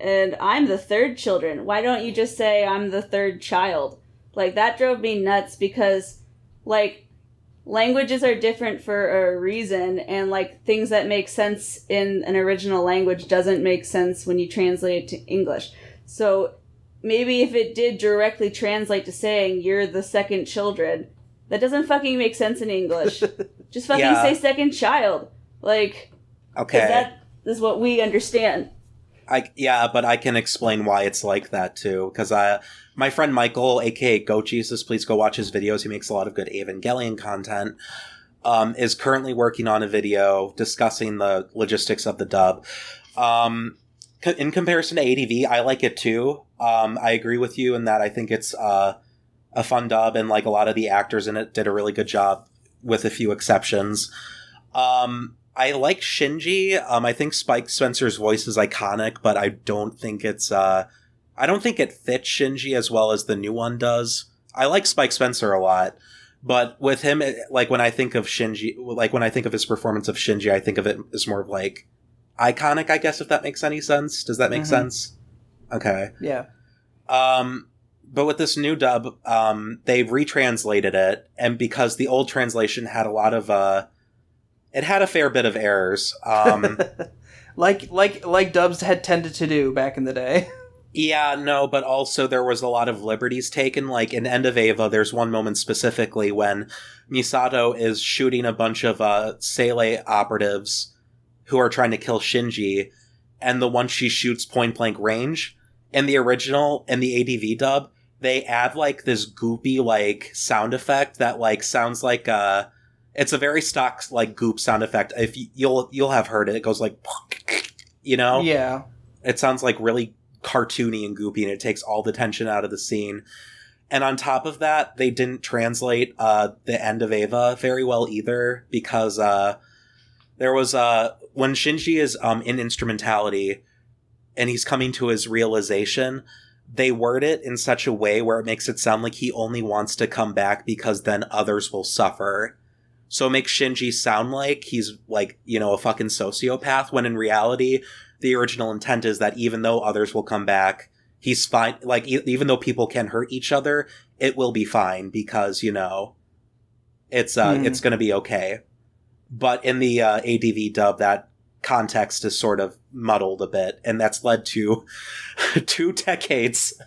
And I'm the third children. Why don't you just say I'm the third child? Like, that drove me nuts because, like, languages are different for a reason, and like things that make sense in an original language doesn't make sense when you translate it to English. So maybe if it did directly translate to saying you're the second children, that doesn't fucking make sense in English. Just fucking say second child. Like, okay, that is what we understand. But I can explain why it's like that too, because my friend Michael, aka Goat Jesus, please go watch his videos. He makes a lot of good Evangelion content. Is currently working on a video discussing the logistics of the dub. In comparison to ADV, I like it too. I agree with you in that I think it's a fun dub, and like a lot of the actors in it did a really good job, with a few exceptions. I like Shinji. I think Spike Spencer's voice is iconic, but I don't think it's I don't think it fits Shinji as well as the new one does. I like Spike Spencer a lot, but with him, like when I think of Shinji, like when I think of his performance of Shinji, I think of it as more of like iconic, I guess, if that makes any sense. Does that make sense? Okay. Yeah. But with this new dub, they've retranslated it, and because the old translation had a lot of, it had a fair bit of errors. Like dubs had tended to do back in the day. Yeah, no, but also there was a lot of liberties taken. Like in End of Eva, there's one moment specifically when Misato is shooting a bunch of Seele operatives who are trying to kill Shinji, and the one she shoots point blank range. In the original, in the ADV dub, they add like this goopy like sound effect that like sounds like it's a very stock like goop sound effect. If you'll have heard it, it goes like, you know, Yeah. it sounds like really cartoony and goopy, and it takes all the tension out of the scene. And on top of that, they didn't translate the End of Eva very well either, because there was when Shinji is in instrumentality and he's coming to his realization, they word it in such a way where it makes it sound like he only wants to come back because then others will suffer. So it makes Shinji sound like he's like, you know, a fucking sociopath, when in reality, the original intent is that even though others will come back, he's fine. Like, even though people can hurt each other, it will be fine because, you know, it's going to be okay. But in the ADV dub, that context is sort of muddled a bit, and that's led to 2 decades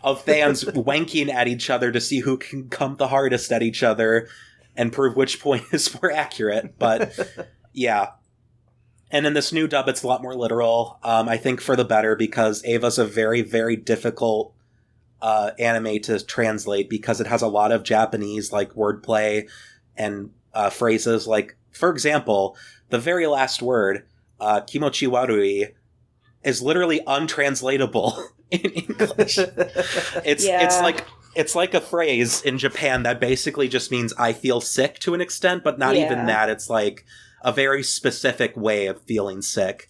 of fans wanking at each other to see who can come the hardest at each other and prove which point is more accurate. But yeah. And in this new dub, it's a lot more literal. I think for the better, because Ava's a very, very difficult anime to translate, because it has a lot of Japanese like wordplay and phrases. Like, for example, the very last word, kimochi warui, is literally untranslatable in English. It's like a phrase in Japan that basically just means I feel sick to an extent, but not even that. It's like a very specific way of feeling sick.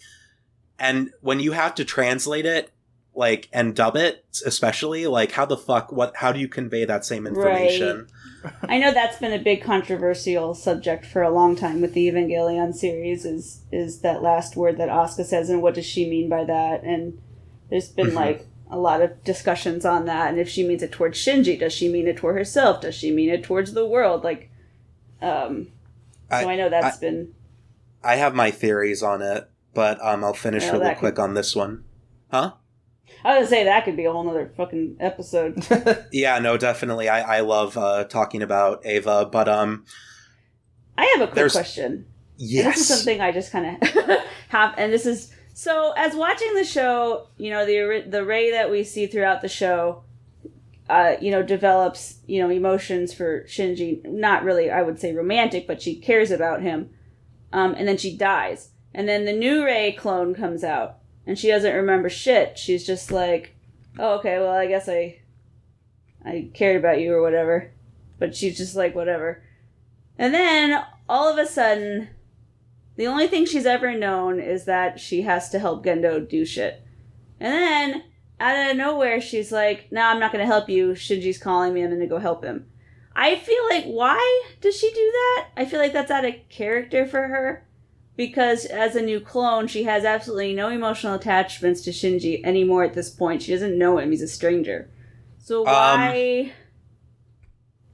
And when you have to translate it, like, and dub it, especially, like, how do you convey that same information? Right. I know that's been a big controversial subject for a long time with the Evangelion series, is that last word that Asuka says, and what does she mean by that? And there's been, like, a lot of discussions on that, and if she means it towards Shinji, does she mean it toward herself? Does she mean it towards the world? Like, so I know that's been... I have my theories on it, but I'll finish really quick on this one. Huh? I was going to say, that could be a whole nother fucking episode. Yeah, no, definitely. I love talking about Ava, but I have a quick question. Yes. And this is something I just kind of have, and this is... So, as watching the show, you know, the Rei that we see throughout the show, you know, develops, you know, emotions for Shinji. Not really, I would say, romantic, but she cares about him. And then she dies. And then the new Rei clone comes out. And she doesn't remember shit. She's just like, oh, okay, well, I guess I cared about you or whatever. But she's just like, whatever. And then, all of a sudden, the only thing she's ever known is that she has to help Gendo do shit. And then, out of nowhere, she's like, no, I'm not going to help you. Shinji's calling me. I'm going to go help him. I feel like, why does she do that? I feel like that's out of character for her. Because as a new clone, she has absolutely no emotional attachments to Shinji anymore at this point. She doesn't know him. He's a stranger. So why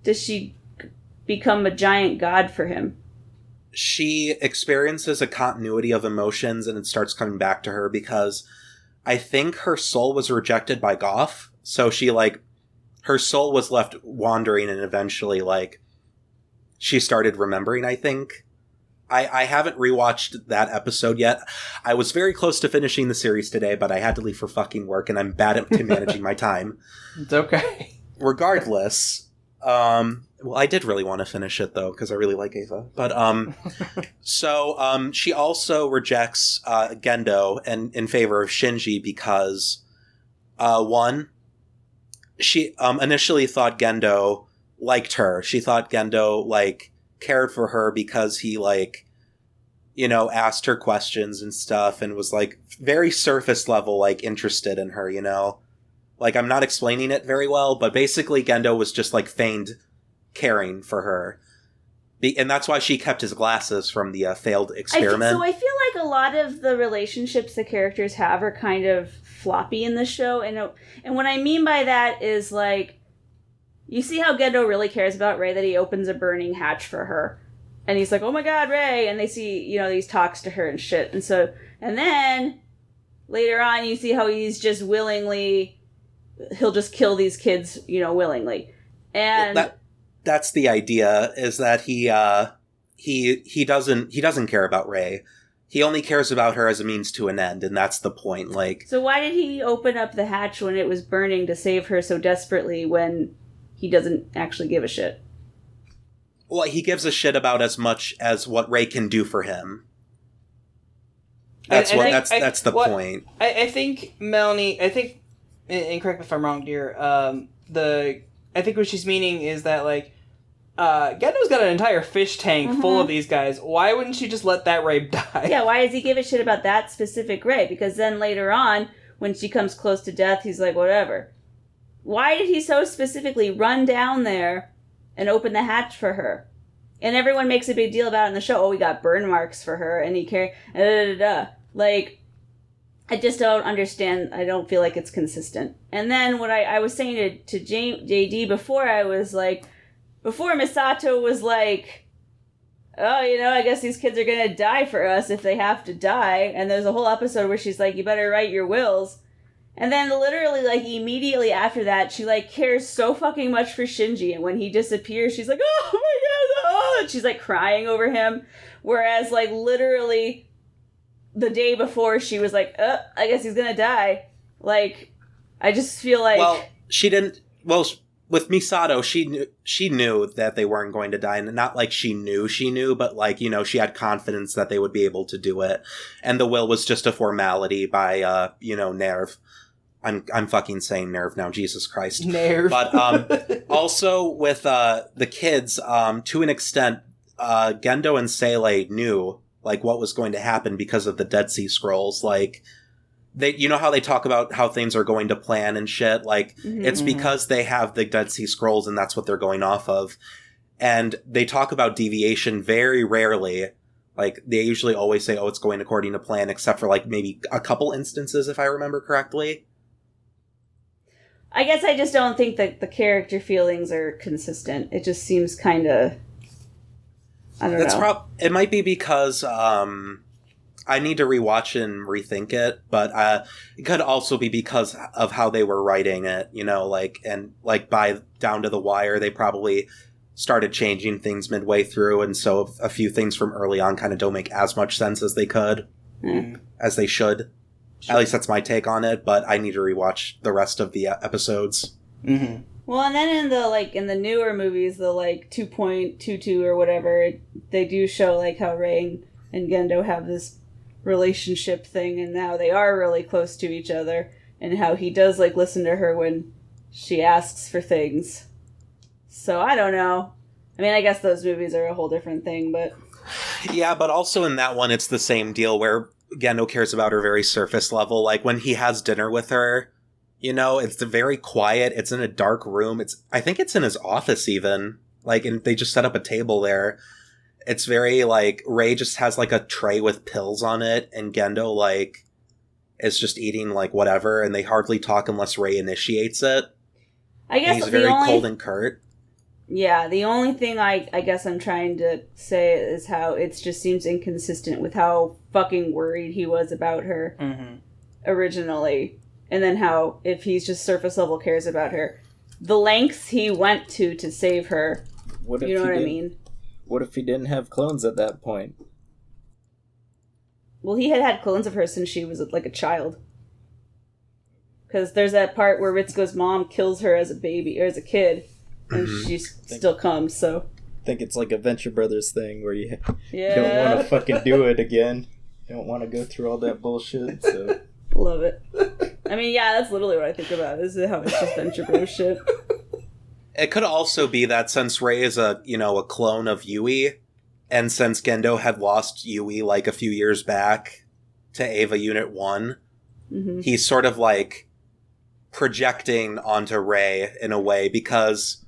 does she become a giant god for him? She experiences a continuity of emotions, and it starts coming back to her because I think her soul was rejected by Goth. So she, like, her soul was left wandering, and eventually, like, she started remembering, I think. I haven't rewatched that episode yet. I was very close to finishing the series today, but I had to leave for fucking work, and I'm bad at managing my time. It's okay. Regardless, well, I did really want to finish it, though, because I really like Ava. But, so, she also rejects Gendo in favor of Shinji because, one, she initially thought Gendo liked her. She thought Gendo, like, cared for her because he, like, you know, asked her questions and stuff and was, like, very surface level, like, interested in her, you know? Like, I'm not explaining it very well, but basically Gendo was just, like, feigned caring for her. And that's why she kept his glasses from the failed experiment. I feel like a lot of the relationships the characters have are kind of floppy in the show. And what I mean by that is, like, you see how Gendo really cares about Rey, that he opens a burning hatch for her. And he's like, oh my god, Rey! And they see, you know, these talks to her and shit. And then, later on, you see how he's just willingly, he'll just kill these kids, you know, willingly. And... That's the idea, is that he doesn't care about Rey. He only cares about her as a means to an end, and that's the point. Like, so why did he open up the hatch when it was burning to save her so desperately when he doesn't actually give a shit? Well, he gives a shit about as much as what Rey can do for him. That's the point. I think Melanie. I think, and correct me if I'm wrong, dear. I think what she's meaning is that, like, Gendo's got an entire fish tank full of these guys. Why wouldn't she just let that Rey die? Yeah, why does he give a shit about that specific Rey? Because then later on, when she comes close to death, he's like, whatever. Why did he so specifically run down there and open the hatch for her? And everyone makes a big deal about it in the show. Oh, we got burn marks for her, and he carried... Like, I just don't understand. I don't feel like it's consistent. And then what I was saying to JD before, I was like... Before Misato was like, oh, you know, I guess these kids are gonna die for us if they have to die. And there's a whole episode where she's like, you better write your wills. And then literally, like, immediately after that, she, like, cares so fucking much for Shinji. And when he disappears, she's like, oh my god, oh! And she's, like, crying over him. Whereas, like, literally the day before, she was like, I guess he's gonna die. Like, I just feel like... Well, she didn't... Well... With Misato, she knew that they weren't going to die, and not like she knew, but like, you know, she had confidence that they would be able to do it, and the will was just a formality by, you know, Nerve. I'm fucking saying Nerve now, Jesus Christ. Nerve. But, also with, the kids, to an extent, Gendo and Seele knew, like, what was going to happen because of the Dead Sea Scrolls, like... you know how they talk about how things are going to plan and shit? Like, it's because they have the Dead Sea Scrolls and that's what they're going off of. And they talk about deviation very rarely. Like, they usually always say, oh, it's going according to plan, except for, like, maybe a couple instances, if I remember correctly. I guess I just don't think that the character feelings are consistent. It just seems kind of... I don't know. It might be because, I need to rewatch and rethink it, but it could also be because of how they were writing it, you know, like, and like by Down to the Wire, they probably started changing things midway through, and so a few things from early on kind of don't make as much sense as they could, as they should. Sure. At least that's my take on it, but I need to rewatch the rest of the episodes. Mm-hmm. Well, and then in the newer movies, the, like, 2.22 or whatever, they do show, like, how Rey and Gendo have this relationship thing, and now they are really close to each other, and how he does, like, listen to her when she asks for things. So I don't know. I mean, I guess those movies are a whole different thing, but... Yeah, but also in that one, it's the same deal where Gendo cares about her very surface level. Like, when he has dinner with her, you know, it's very quiet, it's in a dark room, I think it's in his office even, like, and they just set up a table there. It's very, like, Rey just has, like, a tray with pills on it, and Gendo, like, is just eating, like, whatever, and they hardly talk unless Rey initiates it. I guess and he's very cold and curt. Yeah, the only thing I guess I'm trying to say is how it just seems inconsistent with how fucking worried he was about her originally, and then how, if he's just surface level cares about her, the lengths he went to save her, you know what I mean? What if he didn't have clones at that point? Well, he had clones of her since she was, like, a child. Because there's that part where Ritsuko's mom kills her as a baby, or as a kid, and she still comes, so... I think it's like a Venture Brothers thing where you don't want to fucking do it again. You don't want to go through all that bullshit, so... Love it. I mean, yeah, that's literally what I think about, is how it's just Venture Bro shit. It could also be that since Rei is a clone of Yui, and since Gendo had lost Yui like a few years back to Eva Unit 1, he's sort of like projecting onto Rei in a way, because,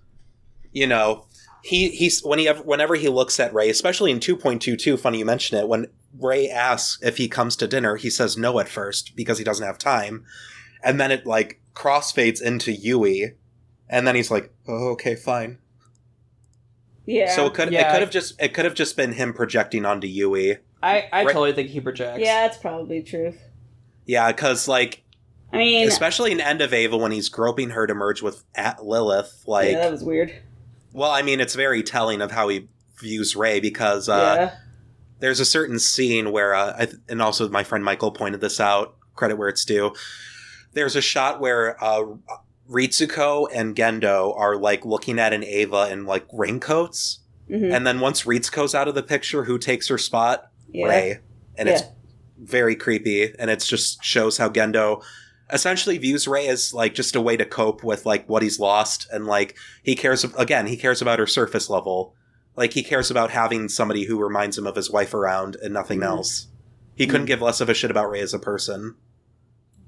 whenever he looks at Rei, especially in 2.22, funny you mention it, when Rei asks if he comes to dinner, he says no at first because he doesn't have time, and then it like crossfades into Yui, and then he's like, "Oh, okay, fine." Yeah. So it could have just been him projecting onto Yui. I totally think he projects. Yeah, that's probably truth. Yeah, because like, I mean, especially in End of Ava when he's groping her to merge with Lilith, like, yeah, that was weird. Well, I mean, it's very telling of how he views Rei, because there's a certain scene where, and also my friend Michael pointed this out, credit where it's due, there's a shot where Ritsuko and Gendo are, like, looking at an Ava in, like, raincoats, and then once Ritsuko's out of the picture, who takes her spot? Rei. And it's very creepy, and it just shows how Gendo essentially views Rei as, like, just a way to cope with, like, what he's lost, and, like, he cares about her surface level. Like, he cares about having somebody who reminds him of his wife around and nothing else. He couldn't give less of a shit about Rei as a person.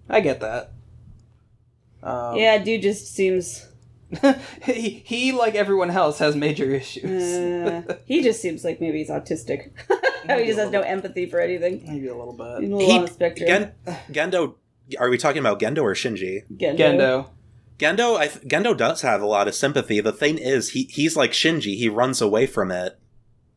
I get that. Yeah, dude just seems... he, like everyone else, has major issues. He just seems like maybe he's autistic. He just has no empathy for anything. Maybe a little bit. He's a little on the spectrum. Gendo... Are we talking about Gendo or Shinji? Gendo. Gendo does have a lot of sympathy. The thing is, he's like Shinji. He runs away from it.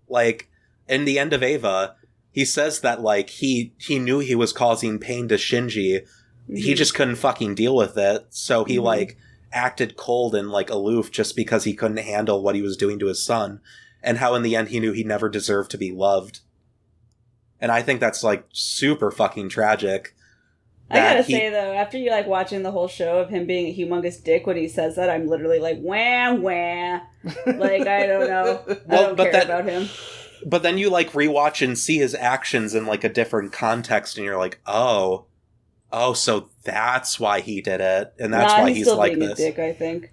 Like, in the End of Ava, he says that, like, he knew he was causing pain to Shinji. He just couldn't fucking deal with it. So he, like, acted cold and, like, aloof just because he couldn't handle what he was doing to his son. And how in the end he knew he never deserved to be loved. And I think that's, like, super fucking tragic. I gotta say, though, after you, like, watching the whole show of him being a humongous dick when he says that, I'm literally like, wah, wah. Like, I don't know. I don't care about him. But then you, like, rewatch and see his actions in, like, a different context, and you're like, oh, so that's why he did it, and that's why he's like this. He's still being a dick, I think.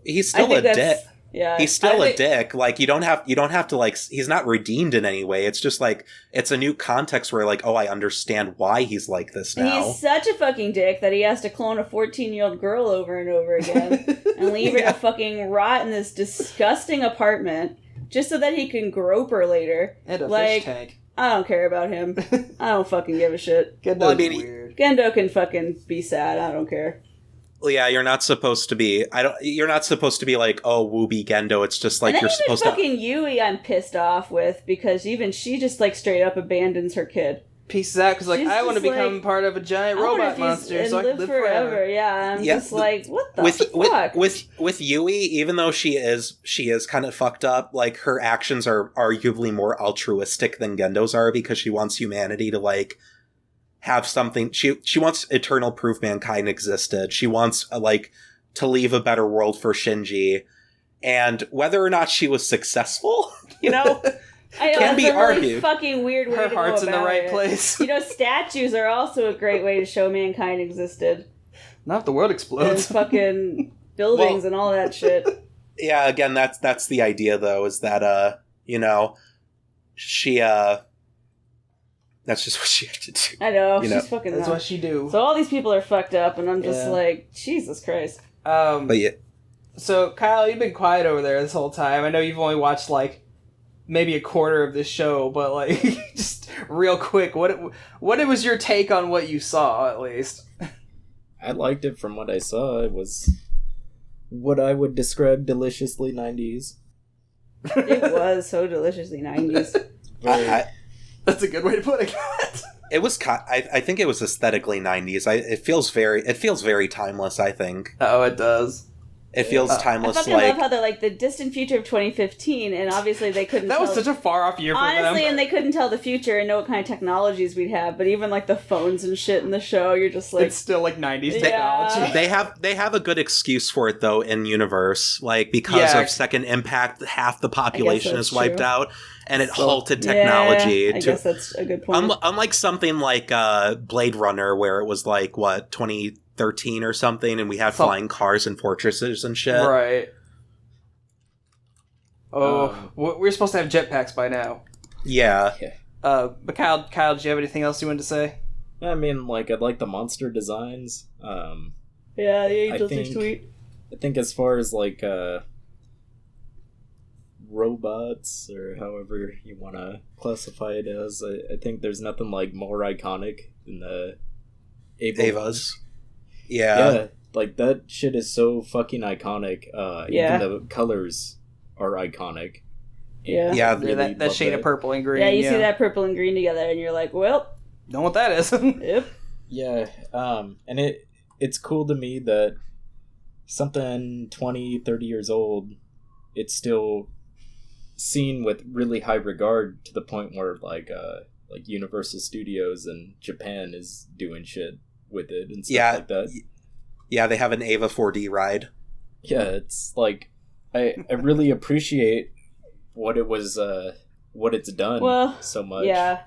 He's still a dick. Yeah, he's still a dick. Like, you don't have to, like, he's not redeemed in any way. It's just like, it's a new context where, like, oh, I understand why he's like this now. He's such a fucking dick that he has to clone a 14-year-old girl over and over again and leave her to fucking rot in this disgusting apartment just so that he can grope her later. And a like, fish tank. I don't care about him. I don't fucking give a shit. Gendo's weird. Gendo can fucking be sad. I don't care. Well, yeah, you're not supposed to be. You're not supposed to be like, oh, wooby Gendo. It's just like you're supposed to. Fucking Yui, I'm pissed off with, because even she just, like, straight up abandons her kid. Pieces out because, like, I want to become part of a giant robot monster so I can live forever. Yeah, I'm just like, what the fuck? With Yui, even though she is kind of fucked up, like, her actions are arguably more altruistic than Gendo's are, because she wants humanity to, like, have something. She wants eternal proof mankind existed. She wants, like, to leave a better world for Shinji, and whether or not she was successful, you know. I know, can be argued. Really fucking weird way her to heart's go in the right it. place. You know, statues are also a great way to show mankind existed. Not if the world explodes. And fucking buildings and all that shit. Yeah, again, that's the idea, though, is that you know, she that's just what she had to do. I know, she's fucking. That's what she do. So all these people are fucked up, and I'm just like, Jesus Christ. But yeah. So Kyle, you've been quiet over there this whole time. I know you've only watched, like, maybe a quarter of this show, but, like, just real quick, what was your take on what you saw, at least? I liked it from what I saw. It was what I would describe deliciously 90s. It was so deliciously 90s. That's a good way to put it. It was. I think it was aesthetically 90s. It feels very timeless. I think. Oh, it does. It feels timeless. I fucking love how they're like the distant future of 2015, and obviously they couldn't. That was such a far off year for them. Honestly, and they couldn't tell the future and know what kind of technologies we'd have. But even, like, the phones and shit in the show, you're just like, it's still like 90s technology. They have a good excuse for it, though, in universe, like, because of Second Impact, half the population is wiped out, and it halted technology. I guess that's a good point. Unlike something like Blade Runner, where it was like, 2013 or something, and we had flying cars and fortresses and shit. Right. Oh, we're supposed to have jetpacks by now. Yeah. But Kyle, do you have anything else you wanted to say? I mean, like, I like the monster designs. Yeah, the angels are sweet. I think as far as, like, robots, or however you want to classify it as, I think there's nothing, like, more iconic than the Evas. Yeah. Like, that shit is so fucking iconic. Even the colors are iconic. Yeah, really that shade of purple and green. Yeah, you see that purple and green together, and you're like, well... Know what that is. Yep. Yeah, and it's cool to me that something 20, 30 years old, it's still seen with really high regard to the point where, like Universal Studios in Japan is doing shit with it and stuff like that. Yeah, they have an Eva 4D ride. Yeah, it's like... I really appreciate what it was, what it's done so much. Yeah.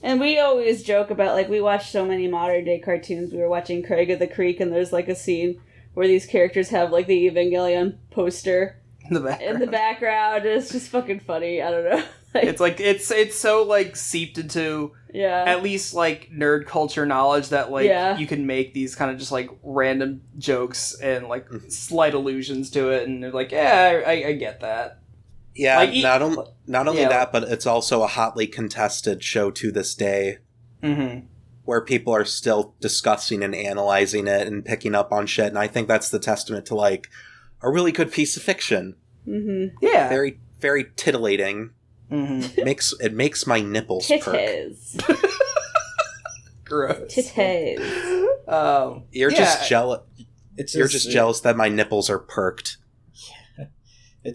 And we always joke about, like, we watch so many modern day cartoons. We were watching Craig of the Creek, and there's, like, a scene where these characters have, like, the Evangelion poster in the background. It's just fucking funny. I don't know. It's so, like, seeped into at least, like, nerd culture knowledge that, like, you can make these kind of just, like, random jokes and, like, slight allusions to it, and they're like, yeah, I get that. Yeah, like, not only that, but it's also a hotly contested show to this day, where people are still discussing and analyzing it and picking up on shit, and I think that's the testament to, like, a really good piece of fiction. Mm-hmm. Yeah. Very, very titillating. Mm-hmm. It makes my nipples Titties. perk. Gross. Titties. You're just jealous. You're just jealous that my nipples are perked.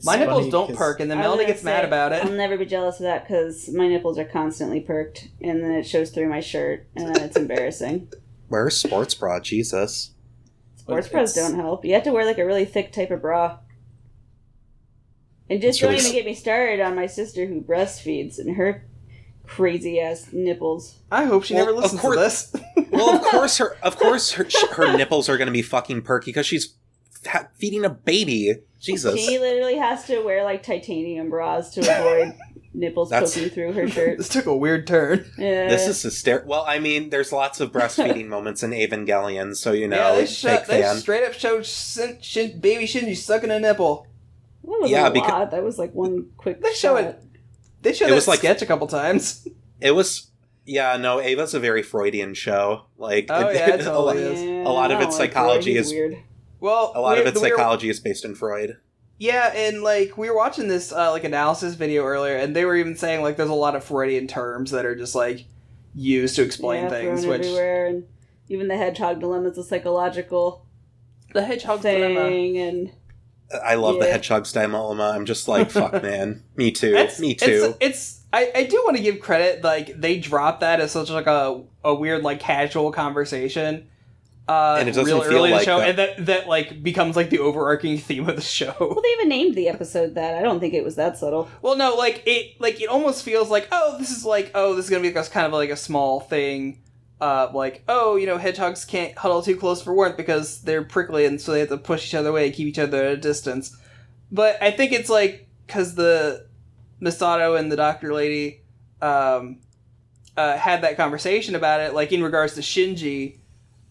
My nipples don't perk, and then Melanie gets mad about it. I'll never be jealous of that because my nipples are constantly perked, and then it shows through my shirt, and then it's embarrassing. Wear a sports bra, Jesus. Sports bras don't help. You have to wear, like, a really thick type of bra. And just don't even get me started on my sister who breastfeeds and her crazy ass nipples. I hope she never listens to this. Well, of course her nipples are going to be fucking perky because she's feeding a baby. Jesus. She literally has to wear, like, titanium bras to avoid nipples poking through her shirt. This took a weird turn. Yeah. This is hysterical. Well, I mean, there's lots of breastfeeding moments in Evangelion, so, you know, they straight up showed baby Shinji sucking a nipple. That was a lot. That was, like, one quick They show it. They showed it like sketch a couple times. It was... Yeah, no, Ava's a very Freudian show. Like, it totally is. A lot of its psychology is... weird. Well, a lot of its psychology is based in Freud. Yeah, and, like, we were watching this, like, analysis video earlier, and they were even saying, like, there's a lot of Freudian terms that are just, like, used to explain things. Thrown everywhere, and even the hedgehog dilemma is a psychological thing, and... I love the hedgehog's dilemma. I'm just like, fuck, man. Me too. Me too. I do want to give credit, like, they dropped that as such, like, a weird, like, casual conversation. And it doesn't real feel early in the like show, and that like becomes like the overarching theme of the show. Well, they even named the episode that. I don't think it was that subtle. Well, no, it almost feels like this is gonna be kind of like a small thing, hedgehogs can't huddle too close for warmth because they're prickly, and so they have to push each other away, keep each other at a distance. But I think it's like because the Misato and the doctor lady had that conversation about it, like in regards to Shinji.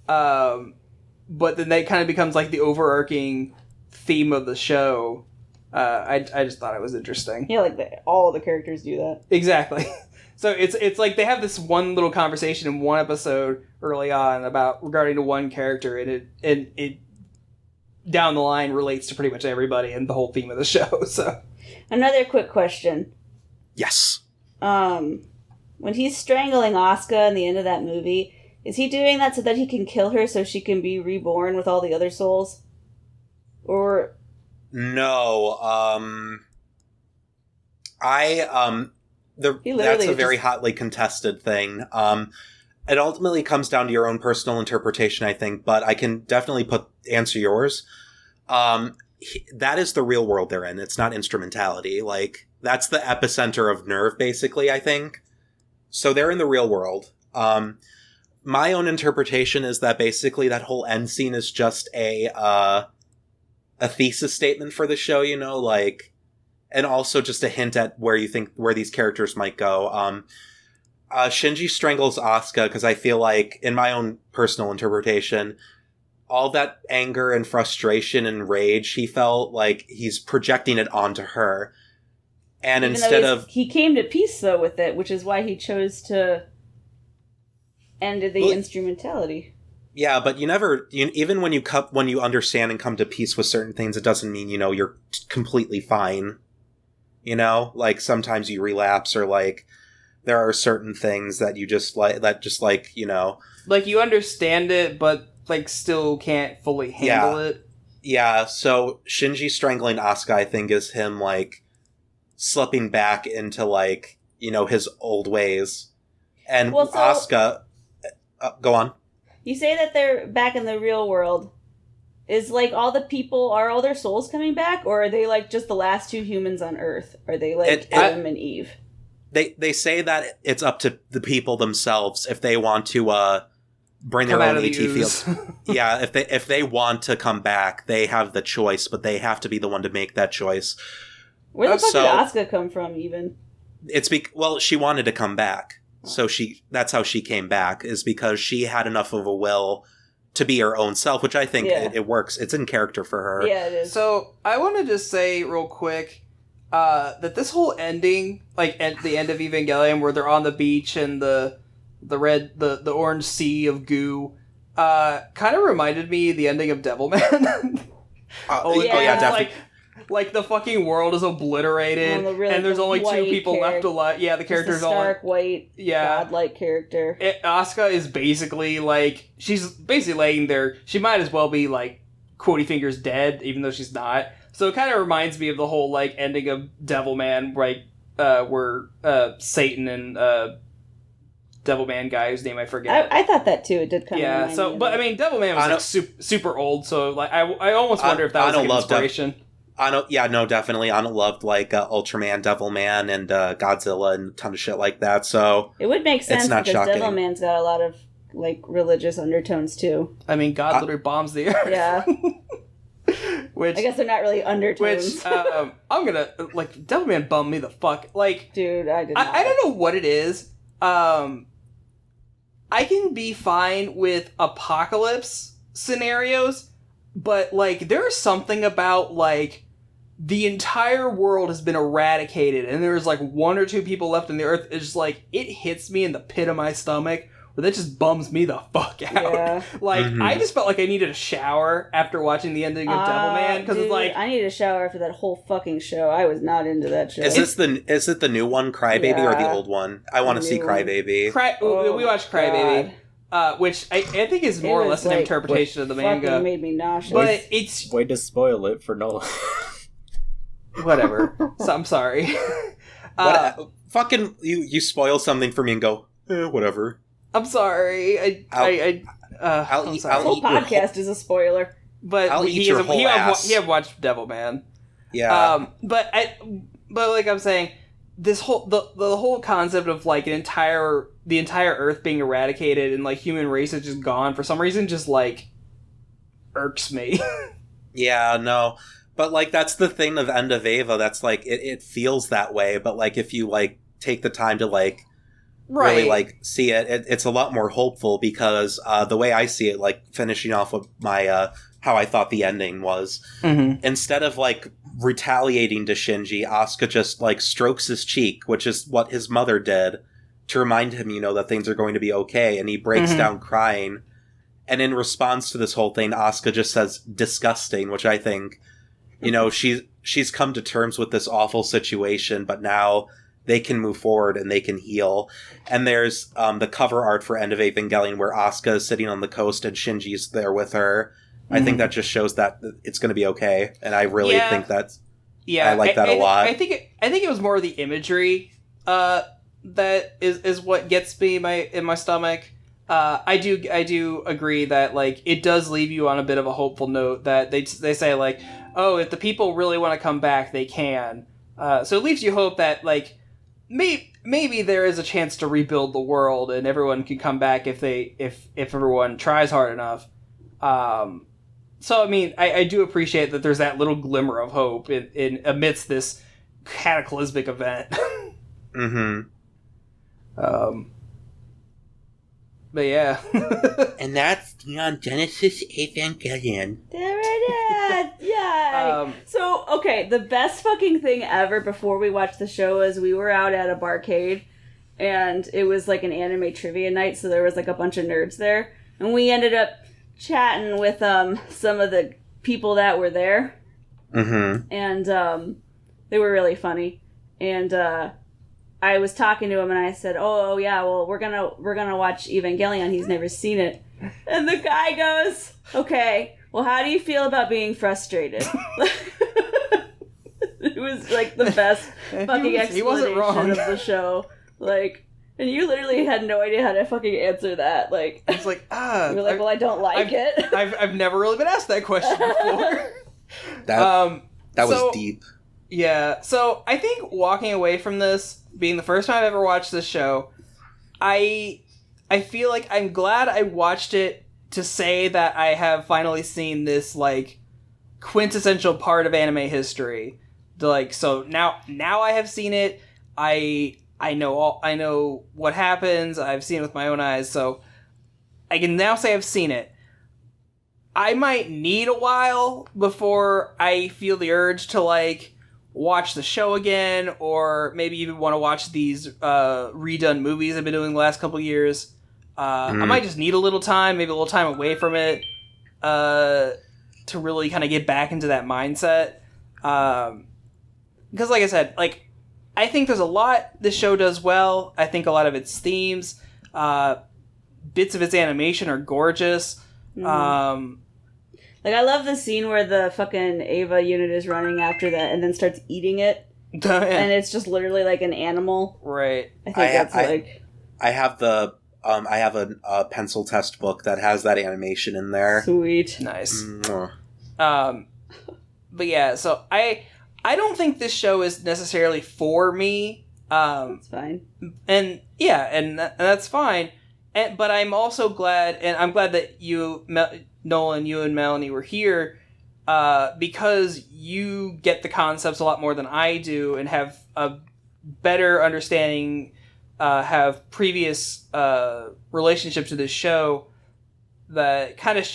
But then that kind of becomes like the overarching theme of the show. I just thought it was interesting. Yeah, like all the characters do that. Exactly. So it's like they have this one little conversation in one episode early on regarding to one character, and it down the line relates to pretty much everybody and the whole theme of the show. So another quick question. Yes. When he's strangling Asuka in the end of that movie. Is he doing that so that he can kill her so she can be reborn with all the other souls? Or... No, that's a very hotly contested thing. It ultimately comes down to your own personal interpretation, I think, but I can definitely answer yours. That is the real world they're in. It's not instrumentality. Like, that's the epicenter of nerve, basically, I think. So they're in the real world. My own interpretation is that basically that whole end scene is just a thesis statement for the show, you know, like, and also just a hint at where these characters might go. Shinji strangles Asuka because I feel like, in my own personal interpretation, all that anger and frustration and rage he felt, like, he's projecting it onto her. And Even instead of... He came to peace, though, with it, which is why he chose to end the instrumentality. Yeah, but even when you understand and come to peace with certain things, it doesn't mean, you know, you're completely fine. You know? Like, sometimes you relapse, or, like, there are certain things that you just like, you know... Like, you understand it, but, like, still can't fully handle it. Yeah, so Shinji strangling Asuka, I think, is him, like, slipping back into, like, you know, his old ways. And Asuka... go on. You say that they're back in the real world. Is, like, are all their souls coming back? Or are they, like, just the last two humans on Earth? Are they, like, Adam and Eve? They say that it's up to the people themselves if they want to bring their own AT fields. Yeah, if they want to come back, they have the choice, but they have to be the one to make that choice. Where the fuck did Asuka come from, even? Well, she wanted to come back. So that's how she came back, is because she had enough of a will to be her own self, which I think it works. It's in character for her. Yeah, it is. So I want to just say real quick that this whole ending, like at the end of Evangelion, where they're on the beach and the orange sea of goo, kind of reminded me of the ending of Devilman. Definitely. Like the fucking world is obliterated, and there's only two people left alive. Yeah, the character's all stark white, godlike character. Asuka is basically like, she's basically laying there. She might as well be like Quotey Fingers dead, even though she's not. So it kind of reminds me of the whole like ending of Devilman, right? Where Satan and Devilman guy whose name I forget. I thought that too. It did kind of remind me of but I mean, Devilman was like super old, so like I almost wonder if that was like an inspiration. Definitely. Anna loved, like, Ultraman, Devilman, and Godzilla, and a ton of shit like that, so... It would make sense, because shocking. Devilman's got a lot of, like, religious undertones, too. I mean, God literally bombs the earth. Yeah. Which... I guess they're not really undertones. Which, I'm gonna... Like, Devilman bummed me the fuck. Like... Dude, I did not. I don't know what it is. I can be fine with apocalypse scenarios, but, like, there's something about, like... The entire world has been eradicated, and there's like one or two people left on the earth. It's just like, it hits me in the pit of my stomach, where that just bums me the fuck out. Yeah. Like, I just felt like I needed a shower after watching the ending of Devilman, because it's like... I needed a shower after that whole fucking show. I was not into that show. Is it the new one, Crybaby, or the old one? I want to see Crybaby. We watched Crybaby. Which I think is more or less an interpretation of the manga. Fucking made me nauseous. But it's... Way to spoil it for Nolan. Whatever. So, I'm sorry. Fucking, you spoil something for me and go, whatever. I'm sorry. I'm sorry. The whole podcast is a spoiler. But he have watched Devilman. Yeah. But like I'm saying, this whole the whole concept of like the entire Earth being eradicated and like human race is just gone for some reason just like irks me. Yeah, no. But, like, that's the thing of End of Eva. That's, like, it feels that way. But, like, if you, like, take the time to, like, really, like, see it, it's a lot more hopeful because the way I see it, like, finishing off with my, how I thought the ending was, instead of, like, retaliating to Shinji, Asuka just, like, strokes his cheek, which is what his mother did, to remind him, you know, that things are going to be okay. And he breaks down crying. And in response to this whole thing, Asuka just says, disgusting, which I think... You know, she's come to terms with this awful situation, but now they can move forward and they can heal. And there's the cover art for End of Evangelion where Asuka is sitting on the coast and Shinji's there with her. I think that just shows that it's going to be okay. And I really think that's... Yeah, I like that a lot. I think it was more the imagery that is what gets me in my stomach. I do agree that like it does leave you on a bit of a hopeful note that they say like, oh, if the people really want to come back, they can. So it leaves you hope that, like, maybe there is a chance to rebuild the world and everyone can come back if everyone tries hard enough. So, I mean, I do appreciate that there's that little glimmer of hope in amidst this cataclysmic event. Mm-hmm. But yeah. And that's Neon Genesis Evangelion. There it is! Yay! So, okay, the best fucking thing ever before we watched the show is we were out at a barcade, and it was like an anime trivia night, so there was like a bunch of nerds there, and we ended up chatting with some of the people that were there. Mm-hmm. And they were really funny. And I was talking to him and I said, "Oh yeah, well we're gonna watch Evangelion. He's never seen it." And the guy goes, "Okay, well how do you feel about being frustrated?" It was like the best fucking explanation of the show. Like, and you literally had no idea how to fucking answer that. Like, it's like, you're like, well, I don't like it. I've never really been asked that question before. That was deep. Yeah, so I think walking away from this, being the first time I've ever watched this show, I feel like I'm glad I watched it to say that I have finally seen this, like, quintessential part of anime history. Like, so now I have seen it. I know what happens. I've seen it with my own eyes, so I can now say I've seen it. I might need a while before I feel the urge to, like, watch the show again, or maybe even want to watch these redone movies I've been doing the last couple years. I might just need a little time, maybe a little time away from it, to really kind of get back into that mindset. Because, like I said, like, I think there's a lot this show does well. I think a lot of its themes, bits of its animation are gorgeous. Mm-hmm. Like, I love the scene where the fucking Ava unit is running after that and then starts eating it. And it's just literally like an animal. Right. I think I have a pencil test book that has that animation in there. Sweet. Nice. Mwah. But yeah, so I don't think this show is necessarily for me. That's fine. And yeah, and that's fine. But I'm also glad, and I'm glad that you, Nolan, you and Melanie were here, because you get the concepts a lot more than I do and have a better understanding, have previous relationship to this show that kind of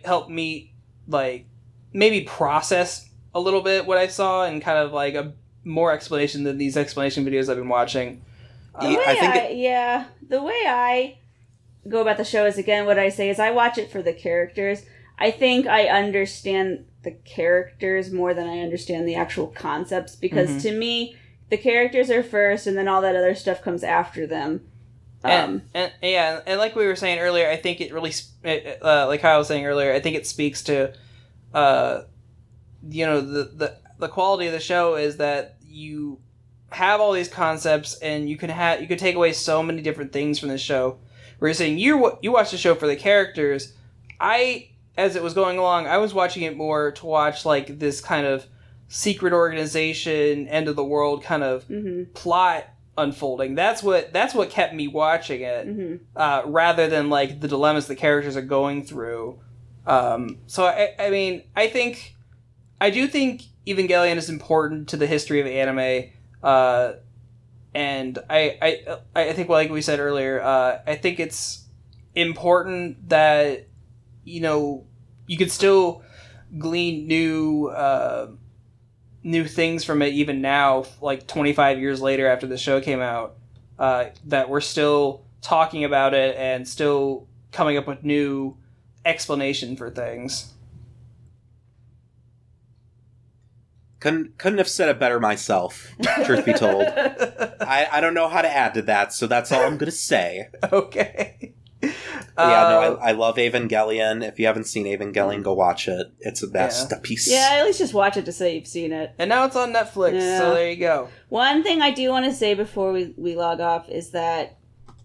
helped me, like, maybe process a little bit what I saw and kind of like a more explanation than these explanation videos I've been watching. The way I go about the show is, again, what I say is I watch it for the characters. I think I understand the characters more than I understand the actual concepts, because to me, the characters are first and then all that other stuff comes after them. And like we were saying earlier, I think it really, like Kyle was saying earlier, I think it speaks to, the quality of the show is that you have all these concepts and you could take away so many different things from this show. Where you're saying you watch the show for the characters. As it was going along, I was watching it more to watch, like, this kind of secret organization, end of the world kind of plot unfolding. That's what kept me watching it, rather than, like, the dilemmas the characters are going through. So I mean, I do think Evangelion is important to the history of anime. And I think, like we said earlier, I think it's important that, you could still glean new things from it even now, like 25 years later after the show came out, that we're still talking about it and still coming up with new explanation for things. Couldn't have said it better myself, truth be told. I don't know how to add to that, so that's all I'm going to say. Okay. I love Evangelion. If you haven't seen Evangelion, go watch it. It's a masterpiece. Yeah, at least just watch it to say you've seen it. And now it's on Netflix, so there you go. One thing I do want to say before we log off is that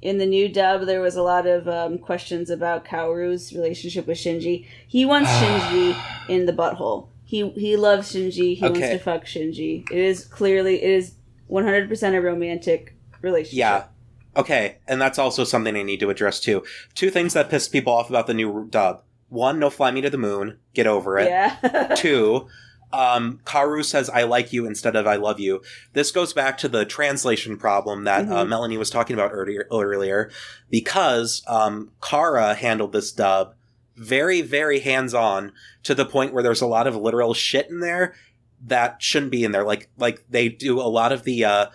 in the new dub, there was a lot of questions about Kaoru's relationship with Shinji. He wants Shinji in the butthole. He loves Shinji. He wants to fuck Shinji. It is 100% a romantic relationship. Yeah. Okay, and that's also something I need to address too. Two things that pissed people off about the new dub. One, no fly me to the moon. Get over it. Yeah. Two, Kaoru says I like you instead of I love you. This goes back to the translation problem that Melanie was talking about earlier, because Kara handled this dub very, very hands-on to the point where there's a lot of literal shit in there that shouldn't be in there. Like they do a lot of the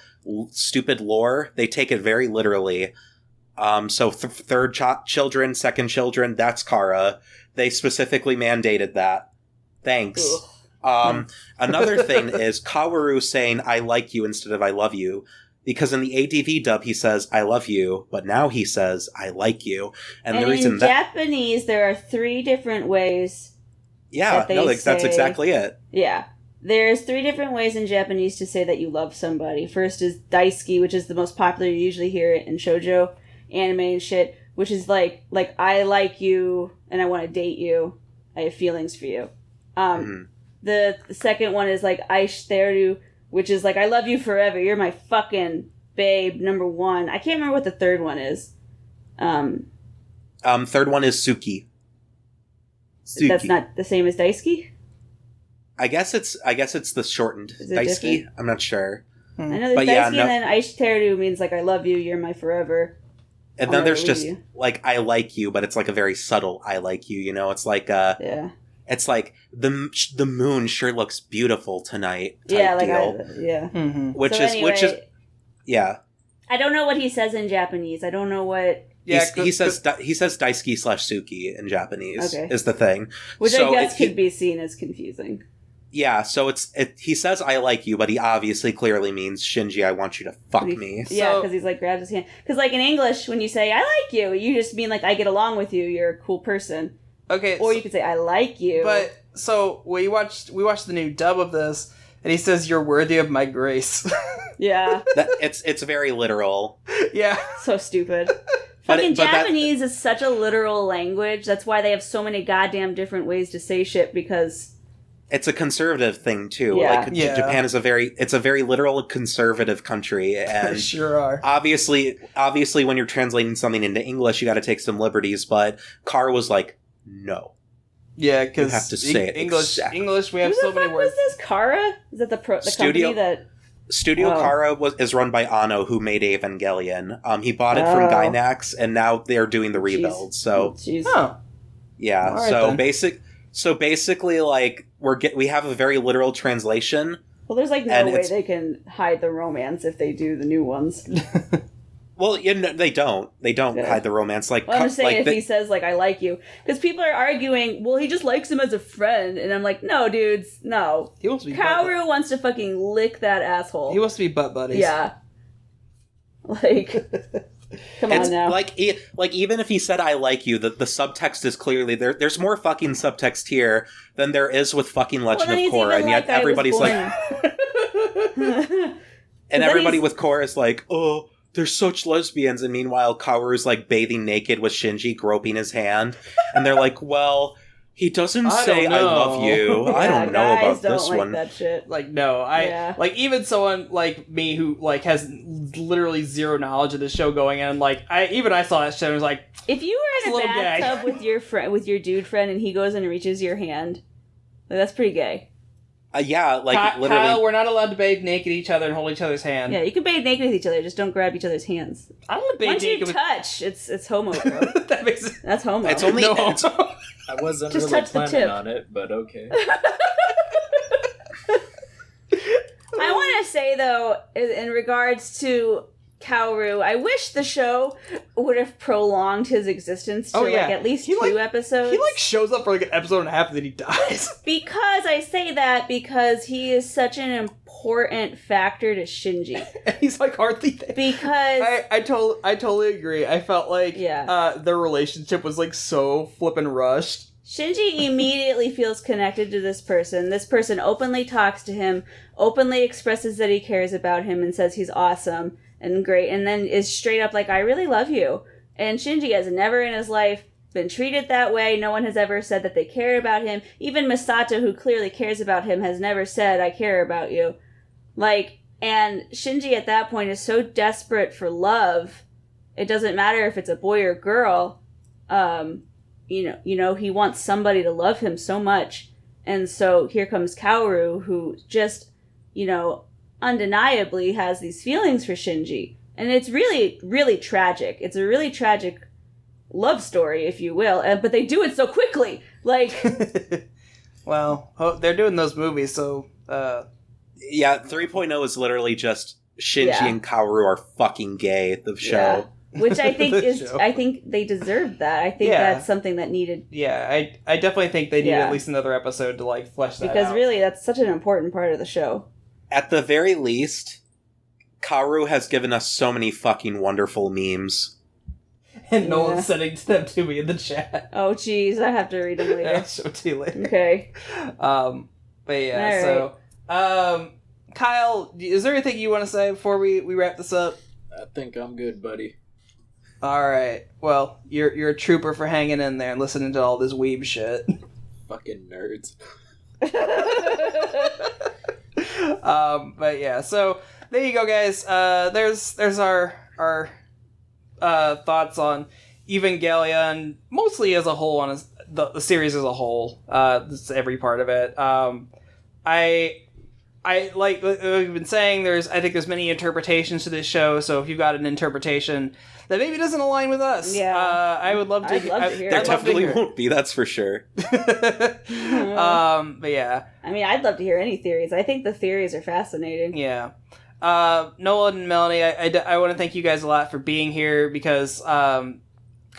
stupid lore. They take it very literally. So third children, second children, that's Kara. They specifically mandated that. Thanks. Another thing is Kaworu saying I like you instead of I love you. Because in the ADV dub he says I love you, but now he says I like you. And the reason in Japanese there are 3 different ways. Yeah, that's exactly it. Yeah. There's 3 different ways in Japanese to say that you love somebody. First is daisuki, which is the most popular. You usually hear it in shoujo anime and shit, which is like I like you and I want to date you. I have feelings for you. The second one is like aishiteru, which is like I love you forever. You're my fucking babe, number 1. I can't remember what the third one is. Third one is Suki. That's not the same as daisuki? I guess it's the shortened daisuki. Different? I'm not sure. I know there's daisuki, and then aishiteru means like I love you, you're my forever. And then there's just like I like you, but it's like a very subtle I like you, you know? It's like it's like the moon sure looks beautiful tonight type deal. Which is yeah. I don't know what he says in Japanese. I don't know what he says daisuki / Suki in Japanese is the thing. Which I guess could be seen as confusing. Yeah, so he says I like you, but he obviously clearly means Shinji, I want you to fuck me. Yeah, because he's like grabs his hand. Because like in English, when you say I like you, you just mean like I get along with you, you're a cool person. Okay. Or you could say I like you. But so we watched the new dub of this, and he says you're worthy of my grace. Yeah. It's very literal. Yeah. So stupid. Fucking Japanese is such a literal language. That's why they have so many goddamn different ways to say shit, because it's a conservative thing too. Yeah. Japan is a very literal conservative country, and sure are. Obviously when you're translating something into English, you got to take some liberties, but Carr was like, no. Yeah, because you have to say it English. exactly. English, we have so many words. Was this Kara? Is that the company that? Studio Kara is run by Anno, who made Evangelion. He bought it from Gainax, and now they're doing the rebuild. So, yeah. Right, so basically, like we have a very literal translation. Well, there's like no way they can hide the romance if they do the new ones. Well, they don't. They don't hide the romance. Like, I'm just saying, if he says like "I like you," because people are arguing, well, he just likes him as a friend, and I'm like, no, dudes, no. He wants to be. Kaoru wants to fucking lick that asshole. He wants to be butt buddies. Yeah. Like, come on now. Like even if he said "I like you," the subtext is clearly there. There's more fucking subtext here than there is with fucking Legend of Korra, and yet everybody's like, and everybody with Korra is like, oh. They're such lesbians, and meanwhile Kaoru's like bathing naked with Shinji groping his hand, and they're like, well, he doesn't say I love you. I don't know about this like one. That shit. Like, no, like even someone like me who like has literally zero knowledge of the show going in, like I saw that show and was like, if you were in a bathtub with your dude friend and he goes and reaches your hand, like, that's pretty gay. Yeah, like literally. Kyle, we're not allowed to bathe naked each other and hold each other's hand. Yeah, you can bathe naked with each other, just don't grab each other's hands. I don't want to bathe naked. Once you touch, it's homo, bro. That's homo. It's only no homo. I wasn't just really planning on it, but okay. I want to say though, in regards to Kaoru, I wish the show would have prolonged his existence to like at least 2 episodes. He like shows up for like an episode and a half and then he dies. Because I say that because he is such an important factor to Shinji. And he's like hardly there. Because I totally agree. I felt like their relationship was like so flippin' rushed. Shinji immediately feels connected to this person. This person openly talks to him, openly expresses that he cares about him and says he's awesome and great, and then is straight up like, I really love you. And Shinji has never in his life been treated that way. No one has ever said that they care about him. Even Misato, who clearly cares about him, has never said, I care about you. Like, and Shinji at that point is so desperate for love. It doesn't matter if it's a boy or girl. You know, he wants somebody to love him so much. And so here comes Kaoru, who just, you know, undeniably has these feelings for Shinji. And it's really, really tragic. It's a really tragic love story, if you will. But they do it so quickly. Like, well, they're doing those movies, so... Yeah, 3.0 is literally just Shinji Yeah. and Kaoru are fucking gay, the show. yeah. Which I think The show. I think they deserved that. I think Yeah. that's something that needed, Yeah, I definitely think they need Yeah. at least another episode to, like, flesh that because out. really that's such an important part of the show. At the very least, Kaoru has given us so many fucking wonderful memes. And Nolan's Yeah. sending them to me in the chat. Oh, geez, I have to read them I'll later. show it to you later. Okay. But yeah, so Kyle, is there anything you want to say before we wrap this up? I think I'm good, buddy. All right. Well, you're a trooper for hanging in there and listening to all this weeb shit. Fucking nerds. But yeah, so there you go, guys. There's our thoughts on Evangelion, mostly as a whole, on the series as a whole. This every part of it. I like we've been saying. I think there's many interpretations to this show. So if you've got an interpretation that maybe doesn't align with us, Yeah. I would love to. I'd love to hear There I'd definitely won't be, that's for sure. But yeah, I mean, I'd love to hear any theories. I think the theories are fascinating. yeah. Nolan and Melanie, I want to thank you guys a lot for being here, because Kyle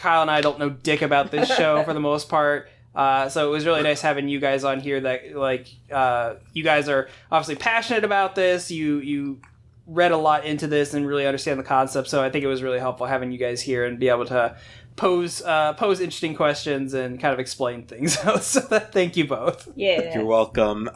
and I don't know dick about this show for the most part. So it was really nice having you guys on here that, like, you guys are obviously passionate about this. You read a lot into this and really understand the concept. So I think it was really helpful having you guys here and be able to pose interesting questions and kind of explain things. So thank you both. Yeah. You're welcome.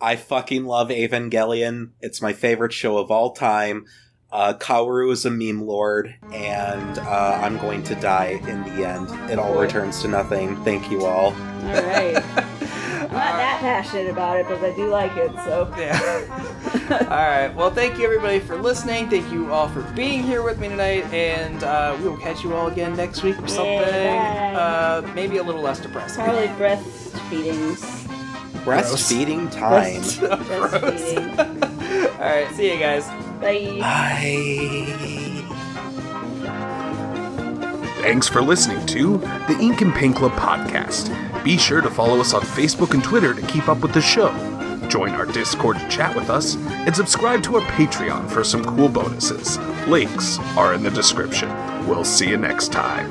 I fucking love Evangelion. It's my favorite show of all time. Kaoru is a meme lord, and I'm going to die in the end. It all returns to nothing. Thank you all. All right. I'm not that passionate about it, but I do like it, so. Yeah. All right. Well, thank you everybody for listening. Thank you all for being here with me tonight, and we will catch you all again next week for something maybe a little less depressing. Probably breastfeedings. Breastfeeding time. Breastfeeding. All right. See you guys. Bye. Bye. Thanks for listening to the Ink and Paint Club podcast. Be sure to follow us on Facebook and Twitter to keep up with the show. Join our Discord to chat with us, and subscribe to our Patreon for some cool bonuses. Links are in the description. We'll see you next time.